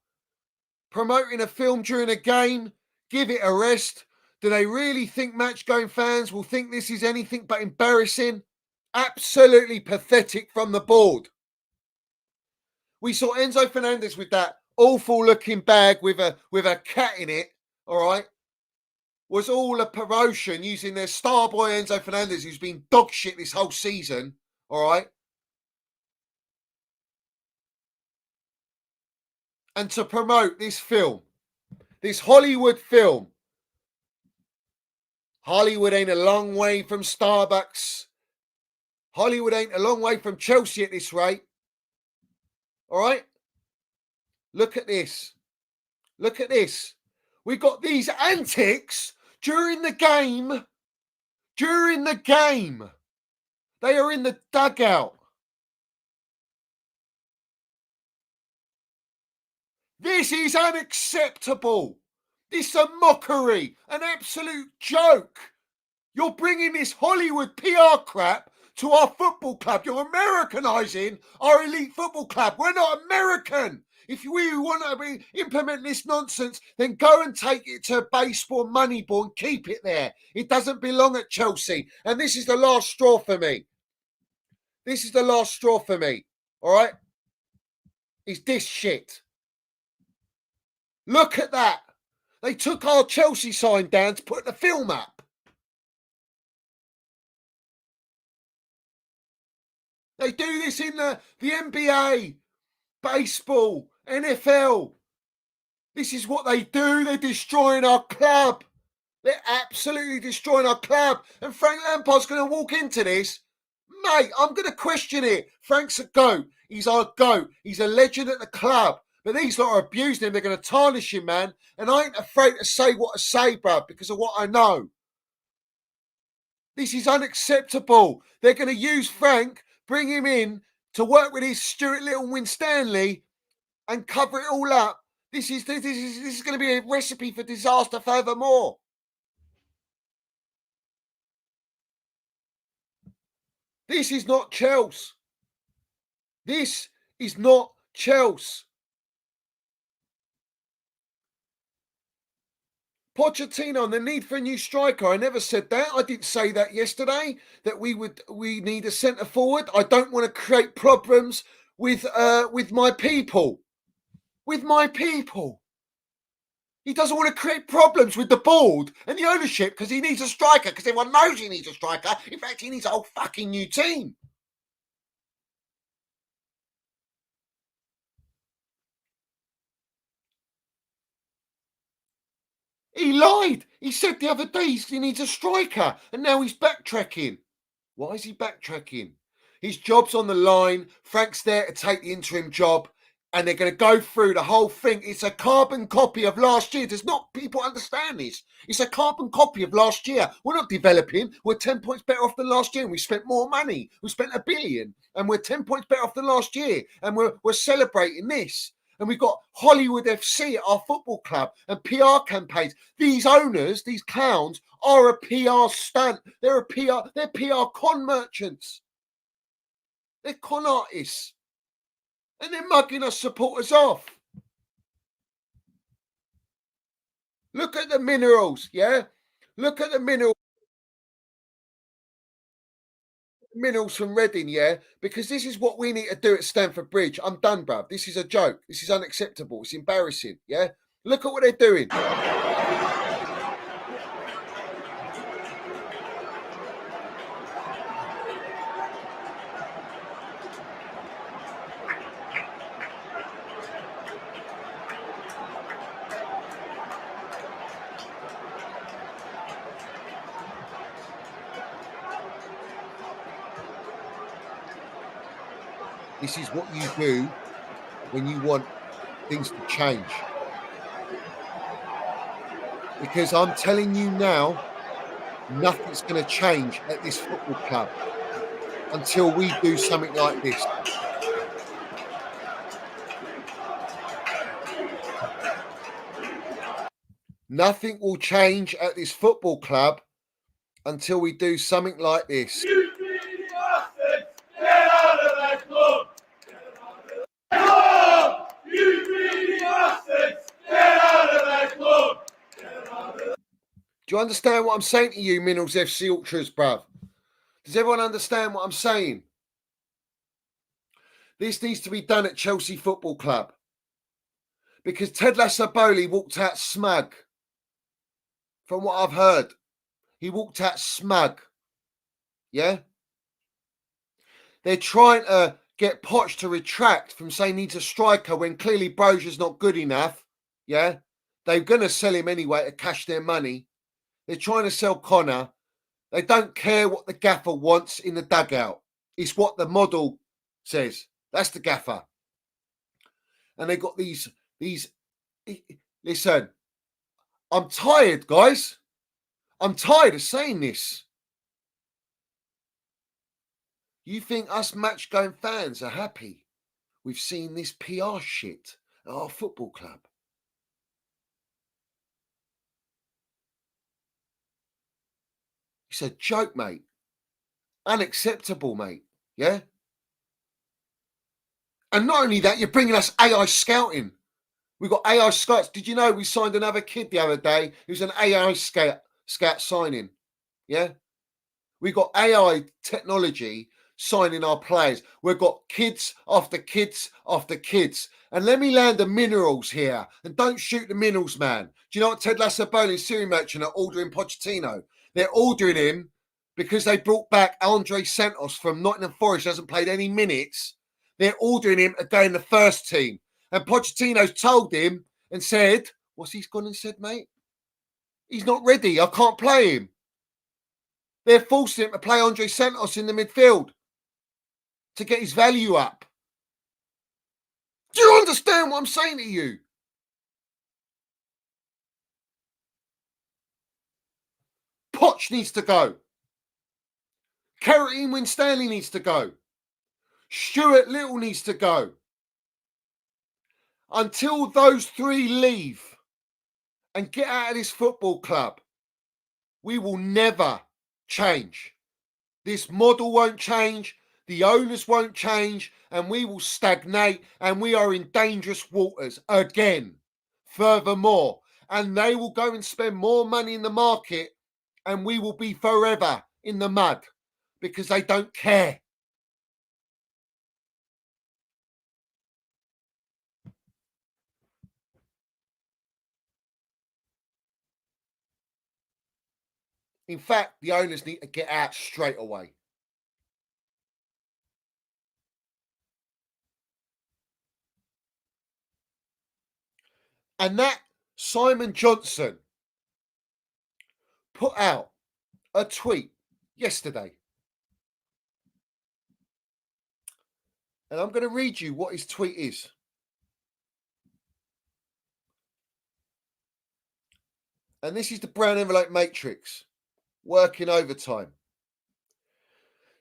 Promoting a film during a game, give it a rest. Do they really think match-going fans will think this is anything but embarrassing? Absolutely pathetic from the board. We saw Enzo Fernandez with that awful-looking bag with a cat in it, all right? Was all a promotion using their star boy Enzo Fernandez, who's been dog shit this whole season, all right? And to promote this film, this Hollywood film. Hollywood ain't a long way from Starbucks. Hollywood ain't a long way from Chelsea at this rate. All right? Look at this. Look at this. We got these antics during the game. During the game. They are in the dugout. This is unacceptable. This is a mockery, an absolute joke. You're bringing this Hollywood PR crap to our football club. You're Americanizing our elite football club. We're not American. If we want to implement this nonsense, then go and take it to baseball, Moneyball, and keep it there. It doesn't belong at Chelsea. And this is the last straw for me. This is the last straw for me. All right? Is this shit. Look at that. They took our Chelsea sign down to put the film up. They do this in the NBA, baseball, NFL. This is what they do. They're destroying our club. They're absolutely destroying our club. And Frank Lampard's going to walk into this. Mate, I'm going to question it. Frank's a GOAT. He's our GOAT. He's a legend at the club. But these lot are abusing him. They're going to tarnish him, man. And I ain't afraid to say what I say, bruv, because of what I know. This is unacceptable. They're going to use Frank, bring him in to work with his Stuart Little, Winstanley, and cover it all up. This is going to be a recipe for disaster furthermore. This is not Chels. This is not Chels. Pochettino and the need for a new striker. I never said that. I didn't say that yesterday, that we need a centre forward. I don't want to create problems with my people. With my people. He doesn't want to create problems with the board and the ownership because he needs a striker, because everyone knows he needs a striker. In fact, he needs a whole fucking new team. He lied. He said the other day he needs a striker, and now he's backtracking. Why is he backtracking? His job's on the line. Frank's there to take the interim job, and they're going to go through the whole thing. It's a carbon copy of last year. Does not people understand this? It's a carbon copy of last year. We're not developing. We're 10 points better off than last year, and we spent more money. We spent $1 billion, and we're 10 points better off than last year, and we're celebrating this. And we've got Hollywood FC at our football club and PR campaigns. These owners, these clowns, are a PR stunt. They're PR con merchants. They're con artists. And they're mugging us supporters off. Look at the minerals, yeah? Look at the minerals from Reading, yeah? Because this is what we need to do at Stamford Bridge. I'm done, bruv. This is a joke. This is unacceptable. It's embarrassing, yeah? Look at what they're doing. This is what you do when you want things to change. Because I'm telling you now, nothing's going to change at this football club until we do something like this. Nothing will change at this football club until we do something like this. You greedy bastards! Get out of that club! Get out! You greedy bastards! Get out of that club! Do you understand what I'm saying to you, Minerals FC Ultras, bruv? Does everyone understand what I'm saying? This needs to be done at Chelsea Football Club. Because Ted Lasso-Bowley walked out smug. From what I've heard. He walked out smug. Yeah? They're trying to get Poch to retract from saying he needs a striker when clearly Brozier's not good enough. Yeah? They're going to sell him anyway to cash their money. They're trying to sell Connor. They don't care what the gaffer wants in the dugout. It's what the model says. That's the gaffer. And they got these. Listen, I'm tired, guys. I'm tired of saying this. You think us match-going fans are happy with seeing this PR shit at our football club? It's a joke, mate. Unacceptable, mate. Yeah? And not only that, you're bringing us AI scouting. We've got AI scouts. Did you know we signed another kid the other day who's an AI scout signing? Yeah? We've got AI technology signing our players. We've got kids after kids after kids. And let me land the minerals here. And don't shoot the minerals, man. Do you know what Ted Lasso-Bowley and Siri Merchant are ordering Pochettino? They're ordering him because they brought back Andre Santos from Nottingham Forest, who hasn't played any minutes. They're ordering him to go in the first team. And Pochettino's told him and said, what's he gone and said, mate? He's not ready. I can't play him. They're forcing him to play Andre Santos in the midfield to get his value up. Do you understand what I'm saying to you? Poch needs to go. Carrington Winstanley needs to go. Stuart Little needs to go. Until those three leave and get out of this football club, we will never change. This model won't change. The owners won't change, and we will stagnate, and we are in dangerous waters again. Furthermore, and they will go and spend more money in the market, and we will be forever in the mud because they don't care. In fact, the owners need to get out straight away. And that Simon Johnson put out a tweet yesterday. And I'm going to read you what his tweet is. And this is the brown envelope matrix working overtime.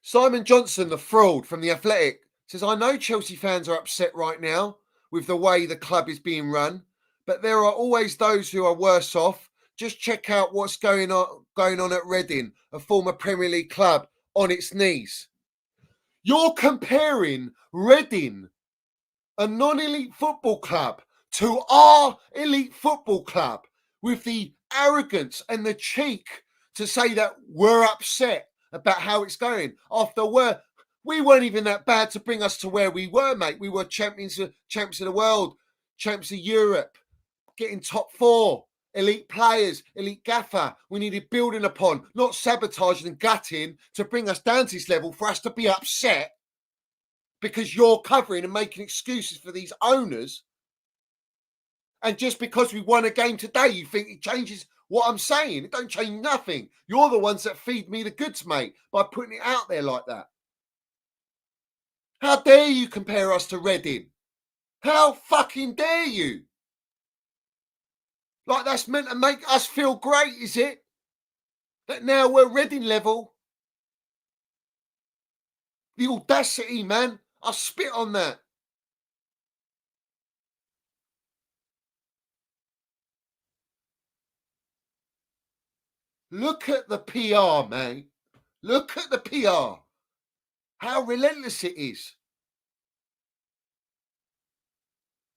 Simon Johnson, the fraud from The Athletic, says, I know Chelsea fans are upset right now with the way the club is being run, but there are always those who are worse off. Just check out what's going on at Reading, a former Premier League club, on its knees. You're comparing Reading, a non-elite football club, to our elite football club with the arrogance and the cheek to say that we're upset about how it's going. After we weren't even that bad to bring us to where we were, mate. We were champs of the world, champs of Europe, getting top 4, elite players, elite gaffer. We needed building upon, not sabotaging and gutting to bring us down to this level for us to be upset because you're covering and making excuses for these owners. And just because we won a game today, you think it changes what I'm saying? It don't change nothing. You're the ones that feed me the goods, mate, by putting it out there like that. How dare you compare us to Reading? How fucking dare you? Like that's meant to make us feel great, is it? That now we're Reading level? The audacity, man. I spit on that. Look at the PR, man. Look at the PR. How relentless it is.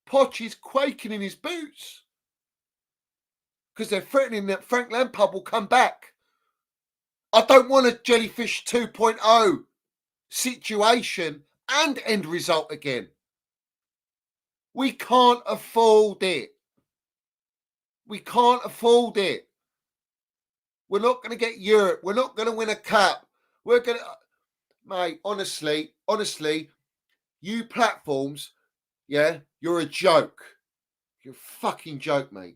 Poch is quaking in his boots because they're threatening that Frank Lampard will come back. I don't want a Jellyfish 2.0 situation and end result again. We can't afford it. We can't afford it. We're not going to get Europe. We're not going to win a cup. We're going to... Mate, honestly, you platforms, yeah, you're a joke. You're a fucking joke, mate.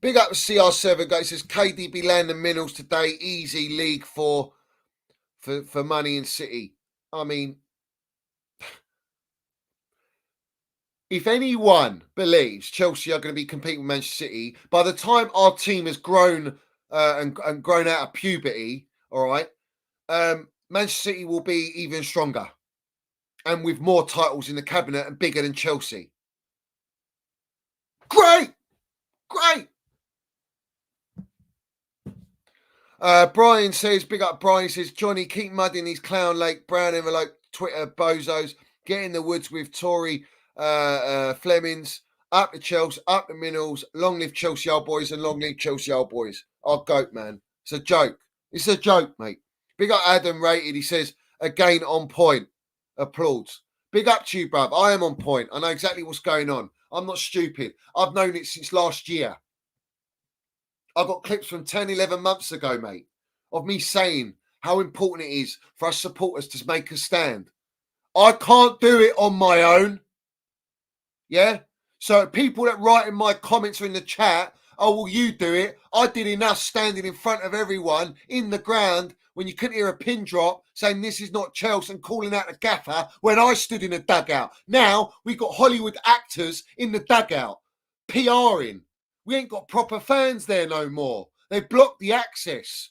Big up to CR7, guys. Says KDB land and minerals today. Easy league for money in City. I mean, if anyone believes Chelsea are going to be competing with Manchester City, by the time our team has grown and grown out of puberty, all right, Manchester City will be even stronger and with more titles in the cabinet and bigger than Chelsea. Great! Brian says, big up Brian, says, Johnny, keep mudding these Clown Lake, brown envelope, Twitter bozos, get in the woods with Tory Flemings, up the Chelsea, up the Minerals, long live Chelsea old boys and long live Chelsea old boys. Our goat, man. It's a joke. It's a joke, mate. Big up Adam Rated. He says, again on point. Applauds. Big up to you, bruv. I am on point. I know exactly what's going on. I'm not stupid. I've known it since last year. I got clips from 10, 11 months ago, mate, of me saying how important it is for us supporters to make a stand. I can't do it on my own. Yeah? So people that write in my comments or in the chat, oh, well, you do it. I did enough standing in front of everyone in the ground when you couldn't hear a pin drop saying this is not Chelsea and calling out the gaffer when I stood in the dugout. Now we've got Hollywood actors in the dugout, PRing. We ain't got proper fans there no more. They blocked the access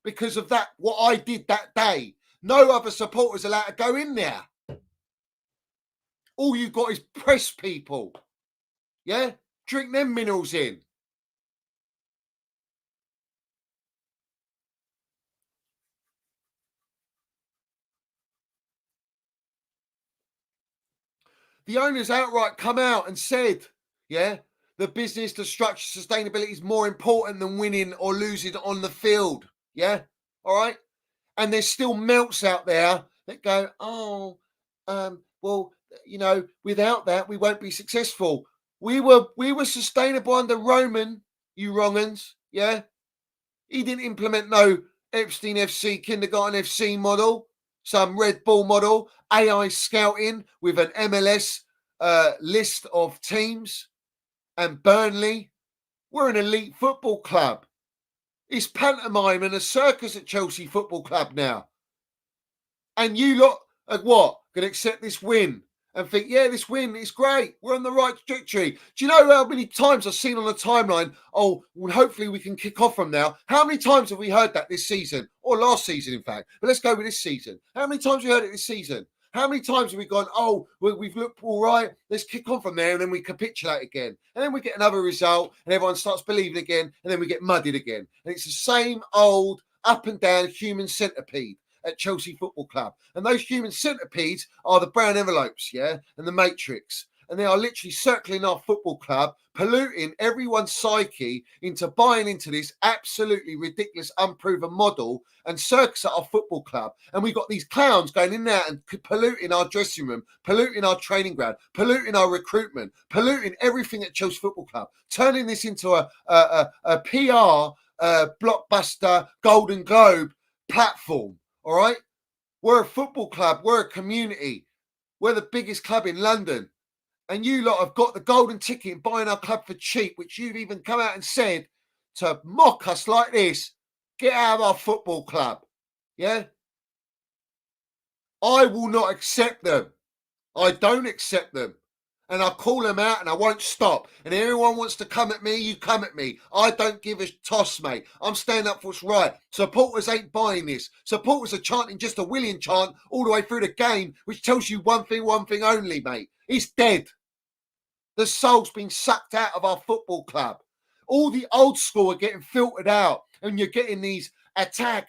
because of that, what I did that day. No other supporters allowed to go in there. All you've got is press people. Yeah? Drink them minerals in. The owners outright come out and said, yeah, the business, the structure, sustainability is more important than winning or losing on the field. Yeah. All right. And there's still melts out there that go, oh, well, you know, without that, we won't be successful. We were sustainable under Roman, you wrong'uns. Yeah. He didn't implement no Epstein FC, Kindergarten FC model, some Red Bull model, AI scouting with an MLS list of teams. And Burnley, we're an elite football club. It's pantomime and a circus at Chelsea Football Club now. And you lot are what? Going to accept this win and think, yeah, this win is great. We're on the right trajectory. Do you know how many times I've seen on the timeline, oh, well, hopefully we can kick off from now? How many times have we heard that this season? Or last season, in fact. But let's go with this season. How many times have we heard it this season? How many times have we gone, oh, we've looked all right, let's kick on from there, and then we capitulate again. And then we get another result, and everyone starts believing again, and then we get muddied again. And it's the same old up and down human centipede at Chelsea Football Club. And those human centipedes are the brown envelopes, yeah, and the matrix. And they are literally circling our football club, polluting everyone's psyche into buying into this absolutely ridiculous, unproven model and circus at our football club. And we've got these clowns going in there and polluting our dressing room, polluting our training ground, polluting our recruitment, polluting everything at Chelsea Football Club, turning this into a PR blockbuster Golden Globe platform. All right? We're a football club. We're a community. We're the biggest club in London. And you lot have got the golden ticket and buying our club for cheap, which you've even come out and said to mock us like this. Get out of our football club. Yeah? I will not accept them. I don't accept them. And I'll call them out and I won't stop. And if everyone wants to come at me, you come at me. I don't give a toss, mate. I'm standing up for what's right. Supporters ain't buying this. Supporters are chanting just a William chant all the way through the game, which tells you one thing only, mate. It's dead. The soul's been sucked out of our football club. All the old school are getting filtered out. And you're getting these attack,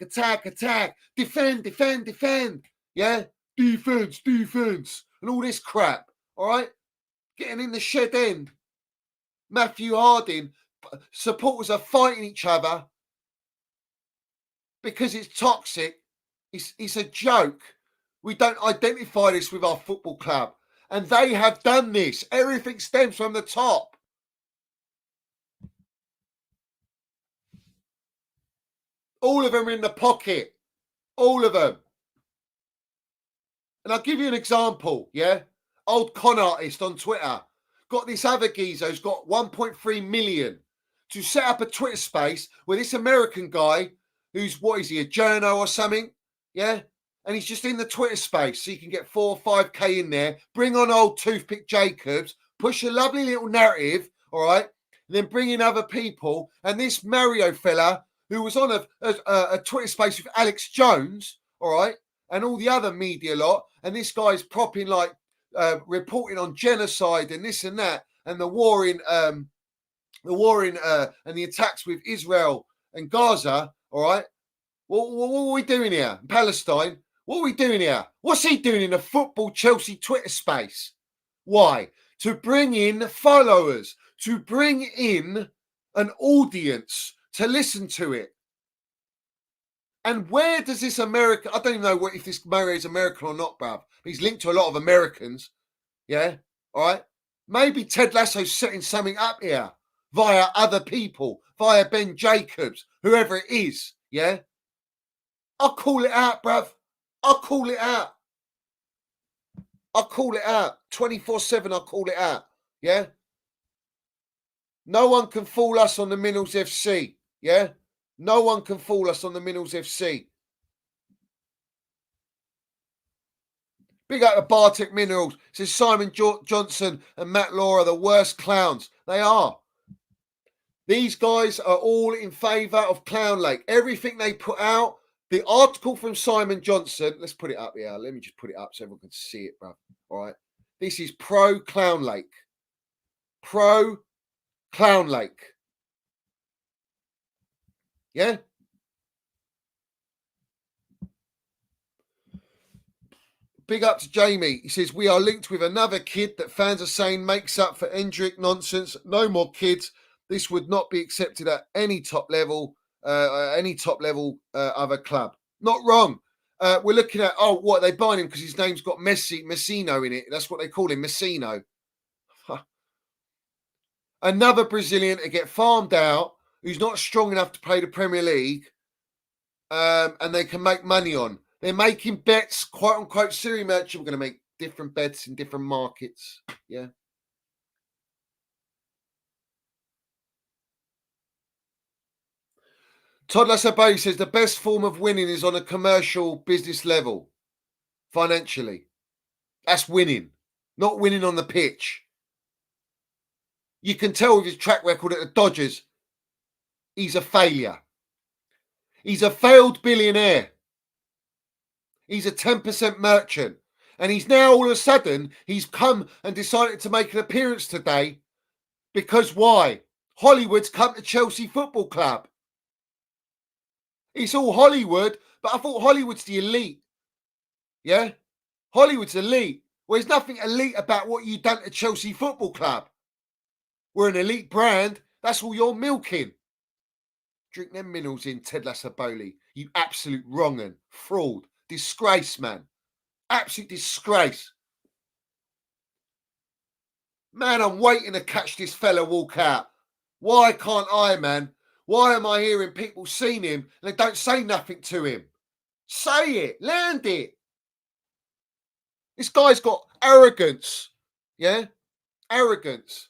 defend. Yeah? Defense. And all this crap. All right? Getting in the shed end. Matthew Harding. Supporters are fighting each other because it's toxic. It's a joke. We don't identify this with our football club. And they have done this. Everything stems from the top. All of them are in the pocket. All of them. And I'll give you an example, yeah? Old con artist on Twitter. Got this other geezer who's got 1.3 million to set up a Twitter space where this American guy, who's, what is he, a journo or something? Yeah? And he's just in the Twitter space, so you can get 4 or 5K in there. Bring on old Toothpick Jacobs, push a lovely little narrative, all right? And then bring in other people. And this Mario fella, who was on a Twitter space with Alex Jones, all right? And all the other media lot. And this guy's propping like, reporting on genocide and this and that. And the war in and the attacks with Israel and Gaza, all right? What are we doing here in Palestine? What are we doing here? What's he doing in a football Chelsea Twitter space? Why? To bring in followers, to bring in an audience to listen to it. And where does this American, I don't even know if this Mario is American or not, bruv. He's linked to a lot of Americans. Yeah? All right? Maybe Ted Lasso's setting something up here via other people, via Ben Jacobs, whoever it is. Yeah? I'll call it out, bruv. I'll call it out. 24/7, I'll call it out. Yeah? No one can fool us on the Minerals FC. Yeah? No one can fool us on the Minerals FC. Big up to Bartek Minerals. Says Simon Johnson and Matt Law are the worst clowns. They are. These guys are all in favour of Clown Lake. Everything they put out, the article from Simon Johnson, let's put it up here. Let me just put it up so everyone can see it, bro. All right. This is pro Clown Lake. Pro Clown Lake. Yeah? Big up to Jamie. He says, we are linked with another kid that fans are saying makes up for Endrick nonsense. No more kids. This would not be accepted at any top level, other club. Not wrong. We're looking at, what, they buying him because his name's got Messino in it. That's what they call him, Messino. Another Brazilian to get farmed out who's not strong enough to play the Premier League, and they can make money on. They're making bets, quote unquote, Siri merchant. We're going to make different bets in different markets. Yeah. Todd Lasabay says the best form of winning is on a commercial business level, financially. That's winning, not winning on the pitch. You can tell with his track record at the Dodgers, he's a failure. He's a failed billionaire. He's a 10% merchant. And he's now all of a sudden, he's come and decided to make an appearance today because why? Hollywood's come to Chelsea Football Club. It's all Hollywood, but I thought Hollywood's the elite. Yeah? Hollywood's elite. Well, there's nothing elite about what you've done at Chelsea Football Club. We're an elite brand. That's all you're milking. Drink them minerals in, Ted Lasaboli. You absolute wrong'un. Fraud. Disgrace, man. Absolute disgrace. Man, I'm waiting to catch this fella walk out. Why can't I, man? Why am I hearing people seen him and they don't say nothing to him? Say it. Land it. This guy's got arrogance. Yeah? Arrogance.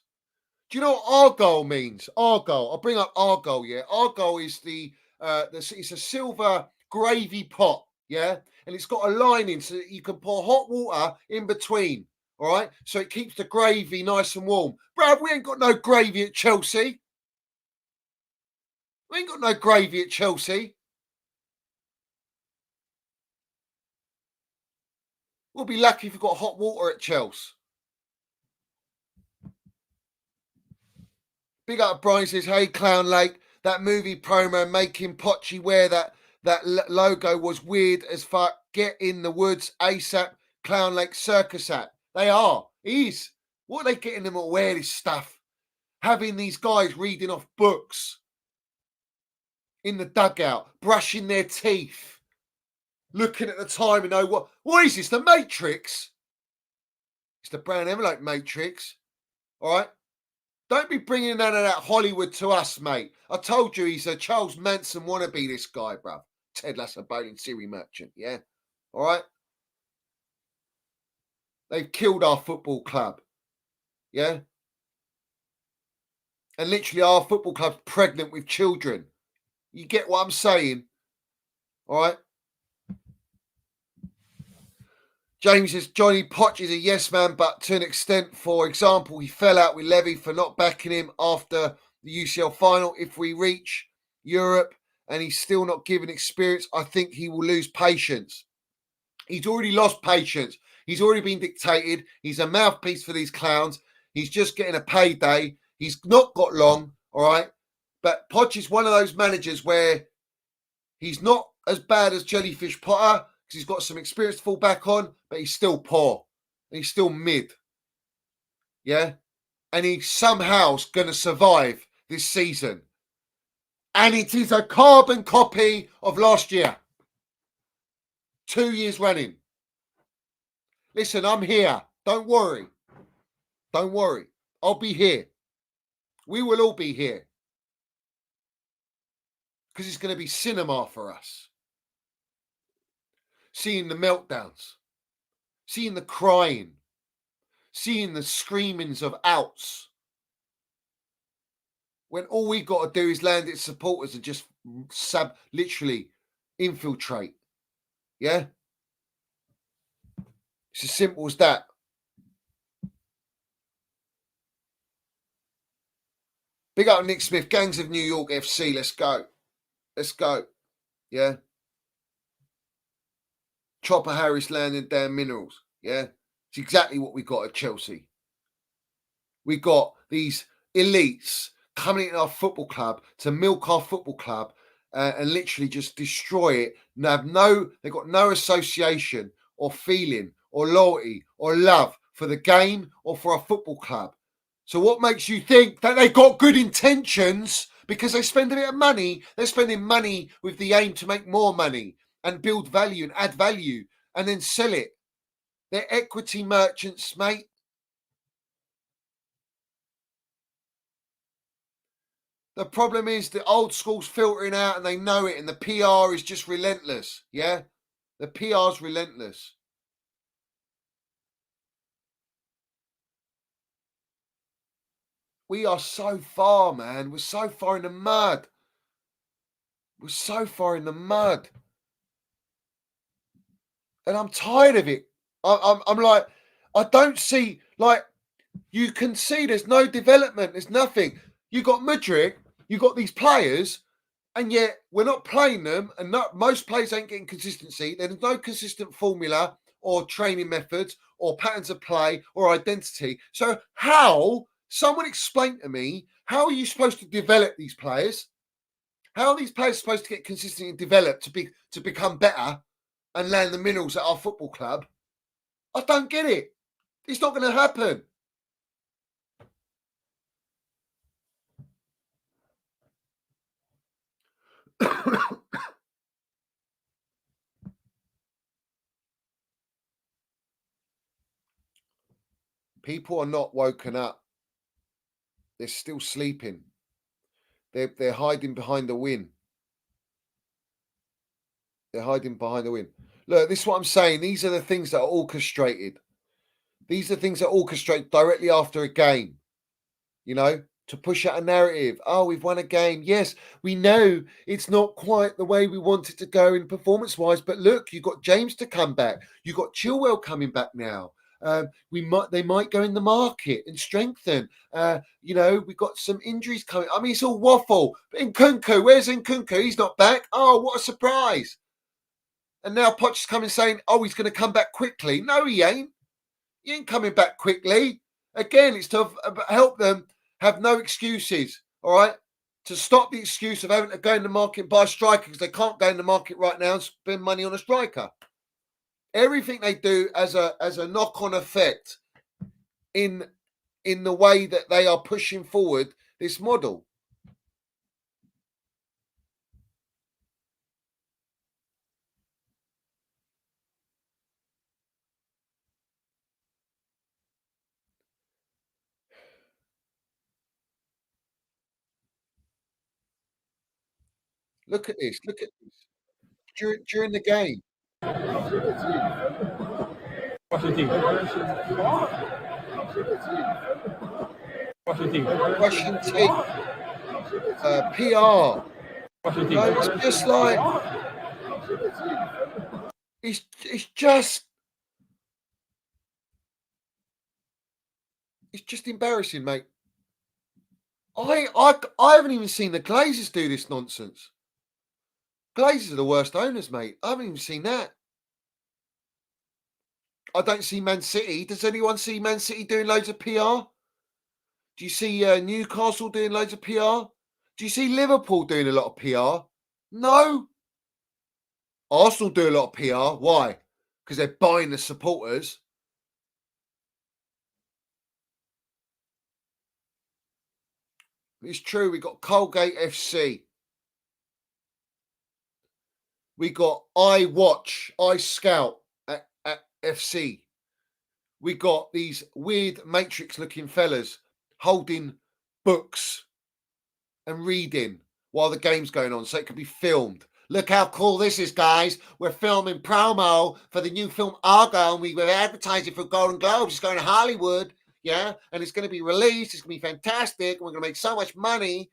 Do you know what Argyle means? Argyle. I'll bring up Argyle, yeah? Argyle is it's a silver gravy pot, yeah? And it's got a lining so that you can pour hot water in between, all right? So it keeps the gravy nice and warm. Bruv, we ain't got no gravy at Chelsea. We ain't got no gravy at Chelsea. We'll be lucky if we've got hot water at Chelsea. Big up Brian says, hey, Clown Lake, that movie promo making Pochi wear that logo was weird as fuck. Get in the woods ASAP. Clown Lake Circus hat. They are. He's. What are they getting them to wear this stuff? Having these guys reading off books in the dugout, brushing their teeth, looking at the time and know what is this? The Matrix? It's the brown envelope Matrix. All right. Don't be bringing none of that Hollywood to us, mate. I told you he's a Charles Manson wannabe, this guy, bruv. Ted Lasabolian Siri merchant, yeah? All right? They've killed our football club, yeah? And literally our football club's pregnant with children. You get what I'm saying? All right? James says, Johnny Poch is a yes man, but to an extent. For example, he fell out with Levy for not backing him after the UCL final. If we reach Europe and he's still not given experience, I think he will lose patience. He's already lost patience. He's already been dictated. He's a mouthpiece for these clowns. He's just getting a payday. He's not got long, all right? But Poch is one of those managers where he's not as bad as Jellyfish Potter, he's got some experience to fall back on, but he's still poor. And he's still mid. Yeah? And he's somehow going to survive this season. And it is a carbon copy of last year. 2 years running. Listen, I'm here. Don't worry. Don't worry. I'll be here. We will all be here. Because it's going to be cinema for us. Seeing the meltdowns, seeing the crying, seeing the screamings of outs. When all we got to do is land its supporters and just literally infiltrate. Yeah? It's as simple as that. Big up Nick Smith, Gangs of New York FC. Let's go. Let's go. Yeah? Chopper Harris landing down minerals. Yeah? It's exactly what we got at Chelsea. We got these elites coming into our football club to milk our football club and literally just destroy it. They've got no association or feeling or loyalty or love for the game or for our football club. So what makes you think that they've got good intentions? Because they spend a bit of money. They're spending money with the aim to make more money and build value and add value and then sell it. They're equity merchants, mate. The problem is the old school's filtering out and they know it, and the PR is just relentless. Yeah? The PR's relentless. We are so far, man. We're so far in the mud. We're so far in the mud. And I'm tired of it. I'm like, I don't see, like, you can see there's no development. There's nothing. You got Madrid, you got these players, and yet we're not playing them. And most players ain't getting consistency. There's no consistent formula or training methods or patterns of play or identity. So someone explain to me, how are you supposed to develop these players? How are these players supposed to get consistent and develop to become better and land the minerals at our football club? I don't get it. It's not going to happen. People are not woken up. They're still sleeping. They're hiding behind the win. They're hiding behind the win. Look, this is what I'm saying. These are the things that are orchestrated. These are things that are orchestrated directly after a game, to push out a narrative. Oh, we've won a game. Yes, we know it's not quite the way we want it to go in performance-wise, but look, you've got James to come back. You've got Chilwell coming back now. They might go in the market and strengthen. We've got some injuries coming. I mean, it's all waffle. But Nkunku, where's Nkunku? He's not back. Oh, what a surprise. And now Poch is coming saying, oh, he's going to come back quickly. No, he ain't. He ain't coming back quickly. Again, it's to help them have no excuses, all right? To stop the excuse of having to go in the market and buy a striker because they can't go in the market right now and spend money on a striker. Everything they do as a knock-on effect in the way that they are pushing forward this model. Look at this. Look at this. During the game. Russian team. PR. It's just like it's just embarrassing, mate. I haven't even seen the Glazers do this nonsense. Glazers are the worst owners, mate. I haven't even seen that. I don't see Man City. Does anyone see Man City doing loads of PR? Do you see Newcastle doing loads of PR? Do you see Liverpool doing a lot of PR? No. Arsenal do a lot of PR. Why? Because they're buying the supporters. It's true. We got Colgate FC. We got I Scout at FC. We got these weird Matrix-looking fellas holding books and reading while the game's going on, so it can be filmed. Look how cool this is, guys. We're filming promo for the new film Argo, and we were advertising for Golden Globes. It's going to Hollywood, yeah, and it's going to be released. It's going to be fantastic. And we're going to make so much money.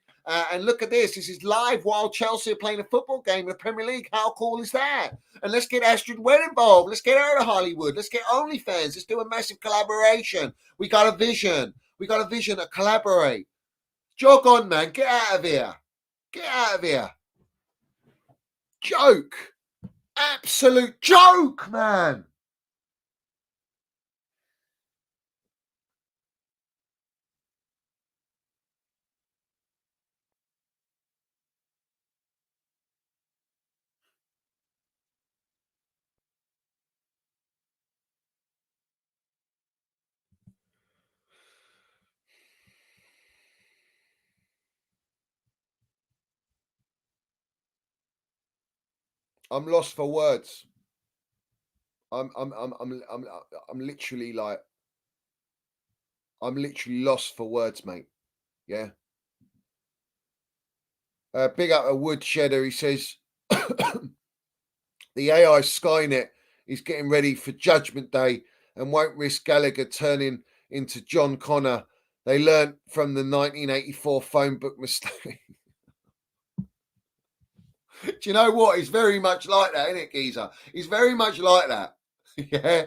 And look at this. This is live while Chelsea are playing a football game in the Premier League. How cool is that? And let's get Astrid Webb involved. Let's get her to Hollywood. Let's get OnlyFans. Let's do a massive collaboration. We got a vision. We got a vision to collaborate. Jog on, man. Get out of here. Get out of here. Joke. Absolute joke, man. I'm lost for words. I'm literally like, I'm literally lost for words, mate. Yeah. Big up a wood shedder. He says the AI Skynet is getting ready for Judgment Day and won't risk Gallagher turning into John Connor. They learnt from the 1984 phone book mistake. Do you know what? It's very much like that, isn't it, Geezer? It's very much like that. Yeah.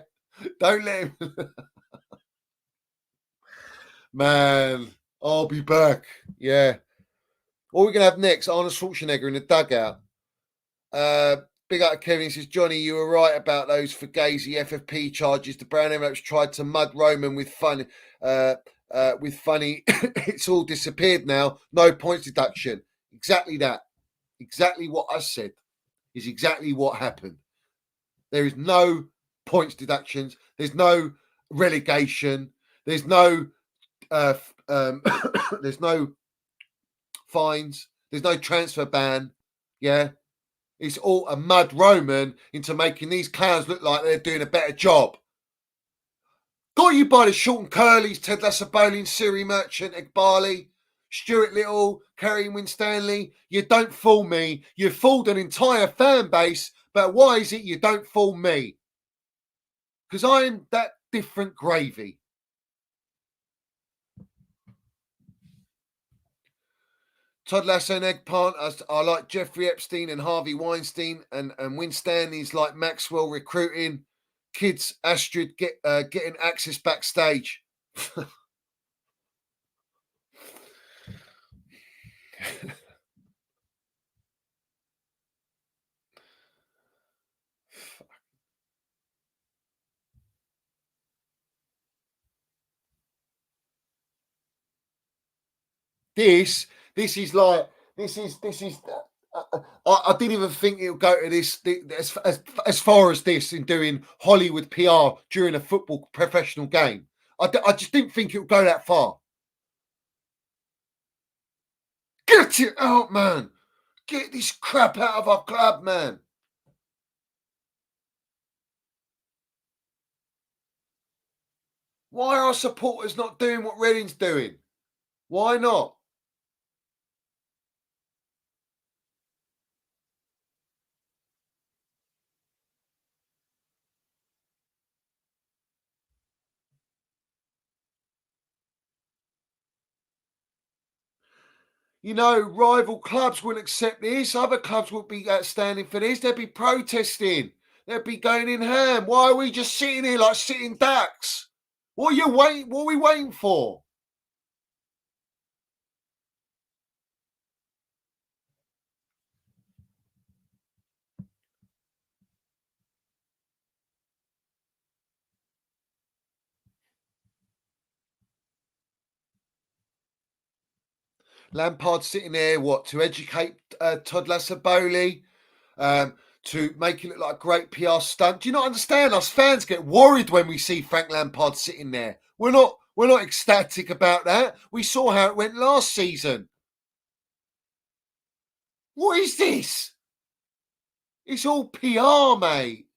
Don't let him. Man, I'll be back. Yeah. What are we going to have next? Arnold Schwarzenegger in the dugout. Big up to Kevin. He says, Johnny, you were right about those Fugazi FFP charges. The Brown envelopes tried to mud Roman with funny. It's all disappeared now. No points deduction. Exactly that. Exactly what I said is exactly what happened. There is no points deductions. There's no relegation. There's no there's no fines. There's no transfer ban. Yeah. It's all a mud Roman into making these clowns look like they're doing a better job. Got you by the short and curlies, Ted Lassabolin, Siri Merchant, Egbali, Stuart Little, Kerry Winstanley. You don't fool me. You've fooled an entire fan base, but why is it you don't fool me? Because I'm that different gravy. Todd Lasso and Eggplant are like Jeffrey Epstein and Harvey Weinstein, and Winstanley's like Maxwell recruiting kids. Astrid getting access backstage. This is like this is. I didn't even think it would go to this as far as this in doing Hollywood PR during a football professional game. I just didn't think it would go that far. Get it out, man. Get this crap out of our club, man. Why are our supporters not doing what Reading's doing? Why not? You know, rival clubs wouldn't accept this. Other clubs would be standing for this. They'd be protesting. They'd be going in ham. Why are we just sitting here like sitting ducks? What are we waiting for? Lampard sitting there, what, to educate Todd Lassabolli, to make it look like a great PR stunt. Do you not understand? Us fans get worried when we see Frank Lampard sitting there. We're not ecstatic about that. We saw how it went last season. What is this? It's all PR, mate.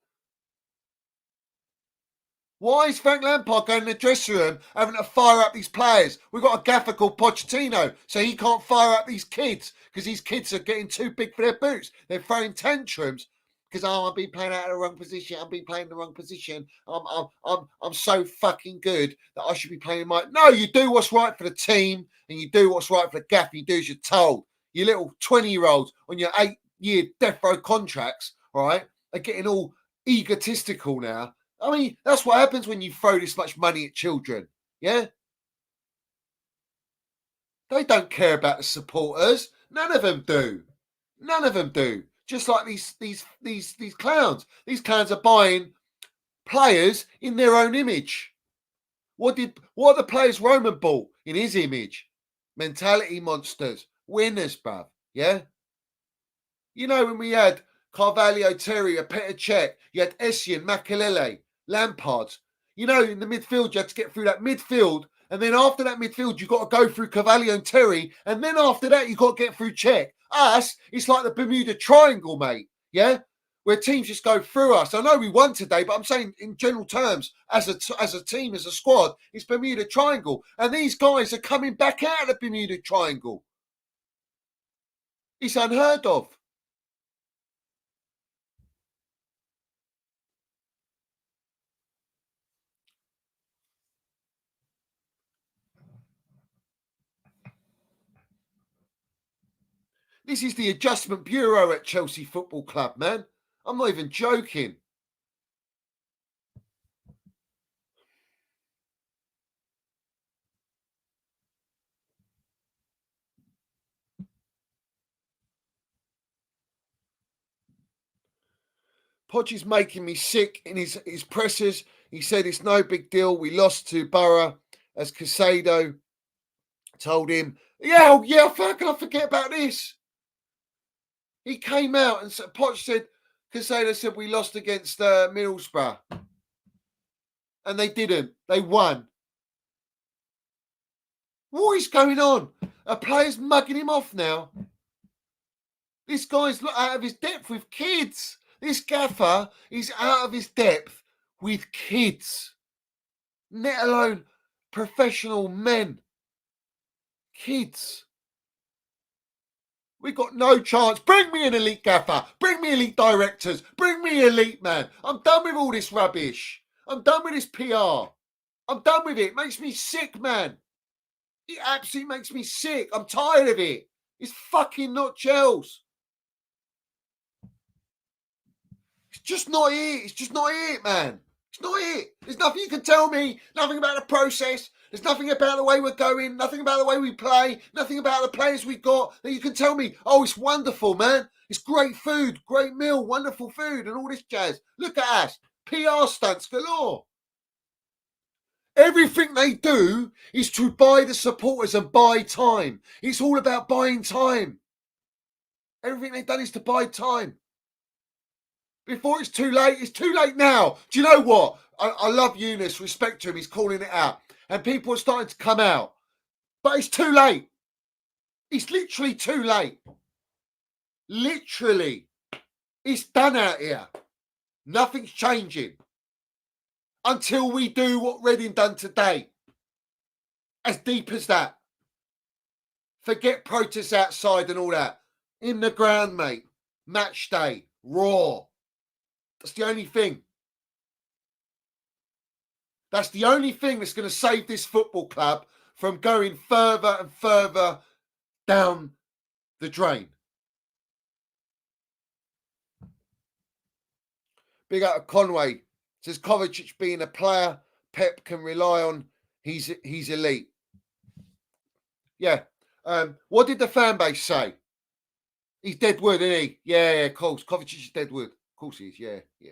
Why is Frank Lampard going in the dressing room having to fire up these players? We've got a gaffer called Pochettino, so he can't fire up these kids because these kids are getting too big for their boots. They're throwing tantrums because I've been playing out of the wrong position. I've been playing the wrong position. I'm so fucking good that I should be playing my. No, you do what's right for the team and you do what's right for the gaffer. You do as you're told. You little 20-year-olds on your 8-year death row contracts, all right, are getting all egotistical now. I mean, that's what happens when you throw this much money at children. Yeah? They don't care about the supporters. None of them do. None of them do. Just like these clowns. These clowns are buying players in their own image. What are the players Roman bought in his image? Mentality monsters. Winners, bruv. Yeah? You know, when we had Carvalho, Terry, Petr Cech, you had Essien, Makelele, Lampard. You know, in the midfield, you had to get through that midfield. And then after that midfield, you've got to go through Carvalho and Terry. And then after that, you've got to get through Cech. Us, it's like the Bermuda Triangle, mate. Yeah? where teams just go through us. I know we won today, but I'm saying in general terms, as a team, as a squad, it's Bermuda Triangle. And these guys are coming back out of the Bermuda Triangle. It's unheard of. This is the adjustment bureau at Chelsea Football Club, man. I'm not even joking. Podge is making me sick in his pressers. He said it's no big deal. We lost to Borough, as Casado told him. Yeah, how can I forget about this? He came out and said, Podge said, Casado said we lost against Middlesbrough. And they didn't. They won. What is going on? A player's mugging him off now. This guy's out of his depth with kids. This gaffer is out of his depth with kids. Let alone professional men. Kids. We got no chance. Bring me an elite gaffer. Bring me elite directors. Bring me elite man. I'm done with all this rubbish. I'm done with this PR. I'm done with it. It makes me sick, man. It absolutely makes me sick. I'm tired of it. It's fucking not Chels. It's just not it. It's just not it, man. It's not it. There's nothing you can tell me. Nothing about the process. There's nothing about the way we're going. Nothing about the way we play. Nothing about the players we got that you can tell me, oh, it's wonderful, man. It's great food, great meal, wonderful food and all this jazz. Look at us. PR stunts galore. Everything they do is to buy the supporters and buy time. It's all about buying time. Everything they've done is to buy time. Before it's too late, it's too late now. Do you know what? I love Eunice, respect to him, he's calling it out. And people are starting to come out. But it's too late. It's literally too late. Literally. It's done out here. Nothing's changing. Until we do what Reading done today. As deep as that. Forget protests outside and all that. In the ground, mate. Match day. Raw. That's the only thing. That's the only thing that's going to save this football club from going further and further down the drain. Big up of Conway. Says Kovacic being a player Pep can rely on. He's elite. Yeah. What did the fan base say? He's dead wood, isn't he? Yeah, of course. Kovacic is dead wood. Of course he is. Yeah.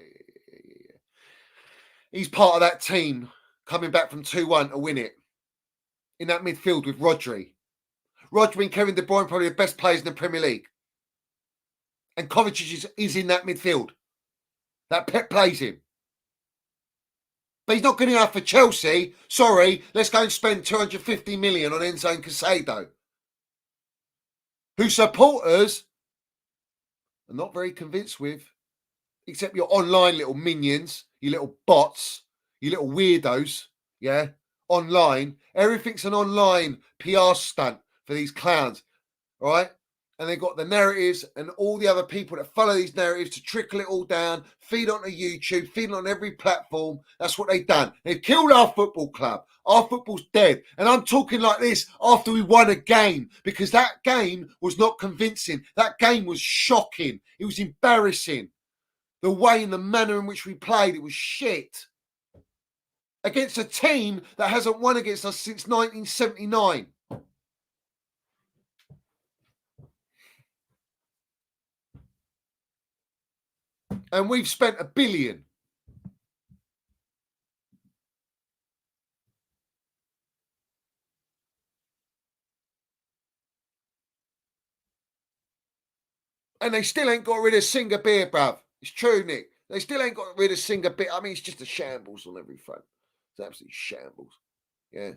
He's part of that team coming back from 2-1 to win it. In that midfield with Rodri. Rodri and Kevin De Bruyne probably the best players in the Premier League. And Kovacic is in that midfield. That Pep plays him. But he's not good enough for Chelsea. Sorry, let's go and spend 250 million on Enzo and Casado. Who supporters are not very convinced with. Except your online little minions, you little bots, you little weirdos, yeah? Online. Everything's an online PR stunt for these clowns, all right? And they've got the narratives and all the other people that follow these narratives to trickle it all down, feed onto YouTube, feed on every platform. That's what they've done. They've killed our football club. Our football's dead. And I'm talking like this after we won a game because that game was not convincing. That game was shocking. It was embarrassing. The way and the manner in which we played, it was shit. Against a team that hasn't won against us since 1979. And we've spent $1 billion. And they still ain't got rid of Singer Beer, bruv. It's true, Nick. They still ain't got rid of Singer Beer. I mean, it's just a shambles on every front. It's absolutely shambles. Yeah.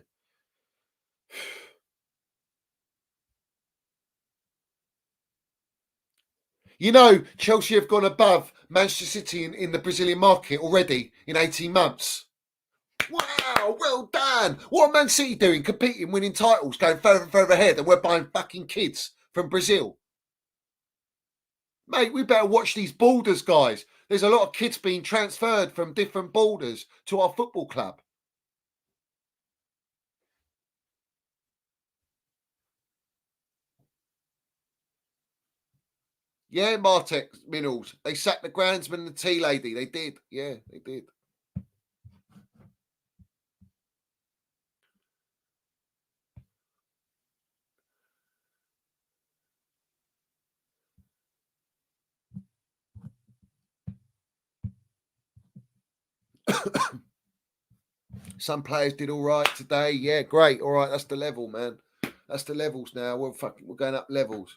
You know, Chelsea have gone above Manchester City in the Brazilian market already in 18 months. Wow, well done. What are Man City doing? Competing, winning titles, going further and further ahead, and we're buying fucking kids from Brazil. Mate, we better watch these borders, guys. There's a lot of kids being transferred from different borders to our football club. Yeah, Martek Minerals. They sacked the groundsman and the tea lady. They did. Yeah, they did. Some players did all right today. Yeah, great. All right, that's the level, man. That's the levels now. We're going up levels.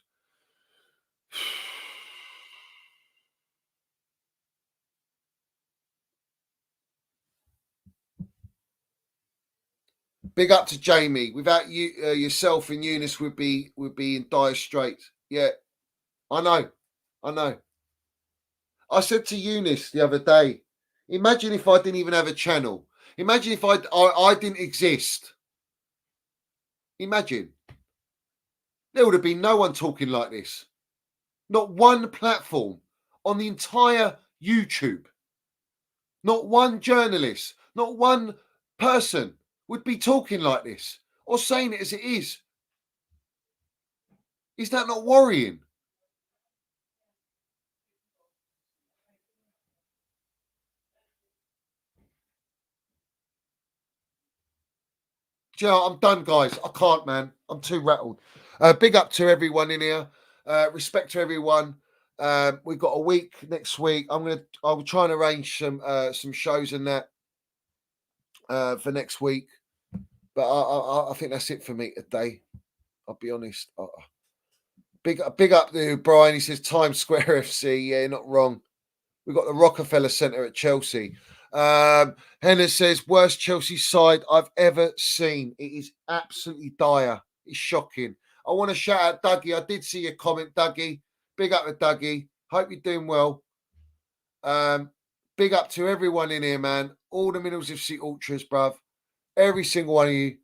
Big up to Jamie. Without you, yourself and Eunice would be in dire straits. Yeah, I know. I said to Eunice the other day, imagine if I didn't even have a channel. Imagine if I didn't exist. Imagine. There would have been no one talking like this. Not one platform on the entire YouTube. Not one journalist, not one person would be talking like this or saying it as it is. Is that not worrying? Do you know, I'm done, guys. I can't, man. I'm too rattled. Big up to everyone in here. Respect to everyone. We've got a week next week. I'll try and arrange some shows and that for next week. But I think that's it for me today. I'll be honest. Big up to Brian. He says Times Square FC. Yeah, not wrong. We've got the Rockefeller Centre at Chelsea. Henna says, worst Chelsea side I've ever seen. It is absolutely dire. It's shocking. I want to shout out Dougie. I did see your comment, Dougie. Big up to Dougie. Hope you're doing well. Big up to everyone in here, man. All the Middles FC Ultras, bruv. Every single one of you.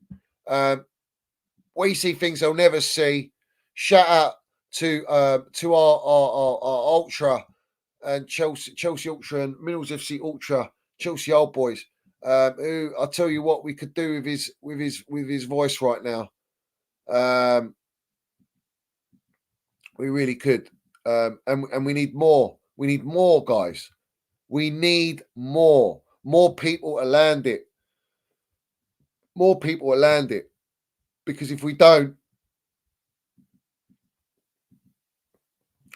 We see things they'll never see. Shout out to our Ultra and Chelsea Ultra and Middles FC Ultra, Chelsea Old Boys, who I'll tell you what we could do with his voice right now. We really could. And we need more. We need more, guys. We need more. More people to land it. More people to land it. Because if we don't,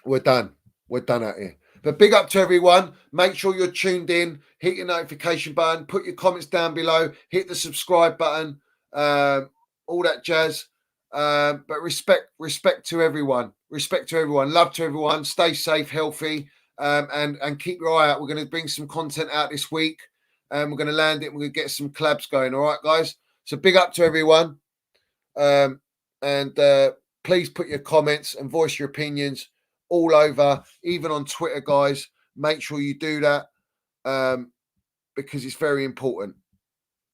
we're done. We're done out here. But big up to everyone. Make sure you're tuned in. Hit your notification button. Put your comments down below. Hit the subscribe button. All that jazz. But respect to everyone. Respect to everyone. Love to everyone. Stay safe, healthy, and keep your eye out. We're going to bring some content out this week. We're going to land it. We're going to get some collabs going. All right, guys. So big up to everyone. Please put your comments and voice your opinions all over, even on Twitter, guys. Make sure you do that because it's very important.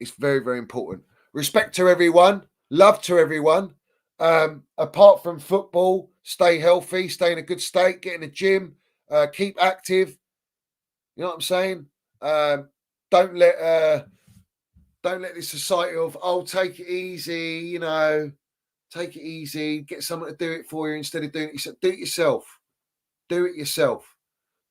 It's very, very important. Respect to everyone. Love to everyone. Apart from football, stay healthy, stay in a good state, get in the gym, keep active. You know what I'm saying? Don't let this society of, take it easy, take it easy, get someone to do it for you instead of doing it yourself. Do it yourself. Do it yourself.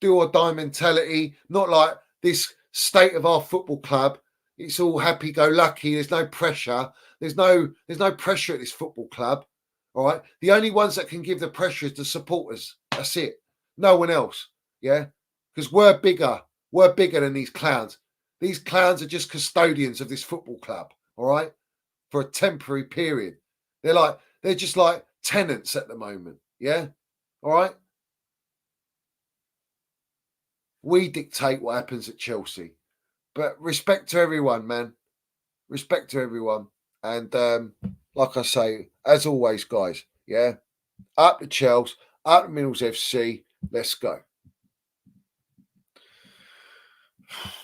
Do or die mentality, not like this state of our football club. It's all happy-go-lucky. There's no pressure. There's no pressure at this football club. All right. The only ones that can give the pressure is the supporters. That's it. No one else. Yeah. Because we're bigger. We're bigger than these clowns. These clowns are just custodians of this football club. All right. For a temporary period. They're just like tenants at the moment. Yeah. All right. We dictate what happens at Chelsea. But respect to everyone, man. Respect to everyone. And like I say, as always, guys, yeah, up the Chels, up the Middles FC. Let's go.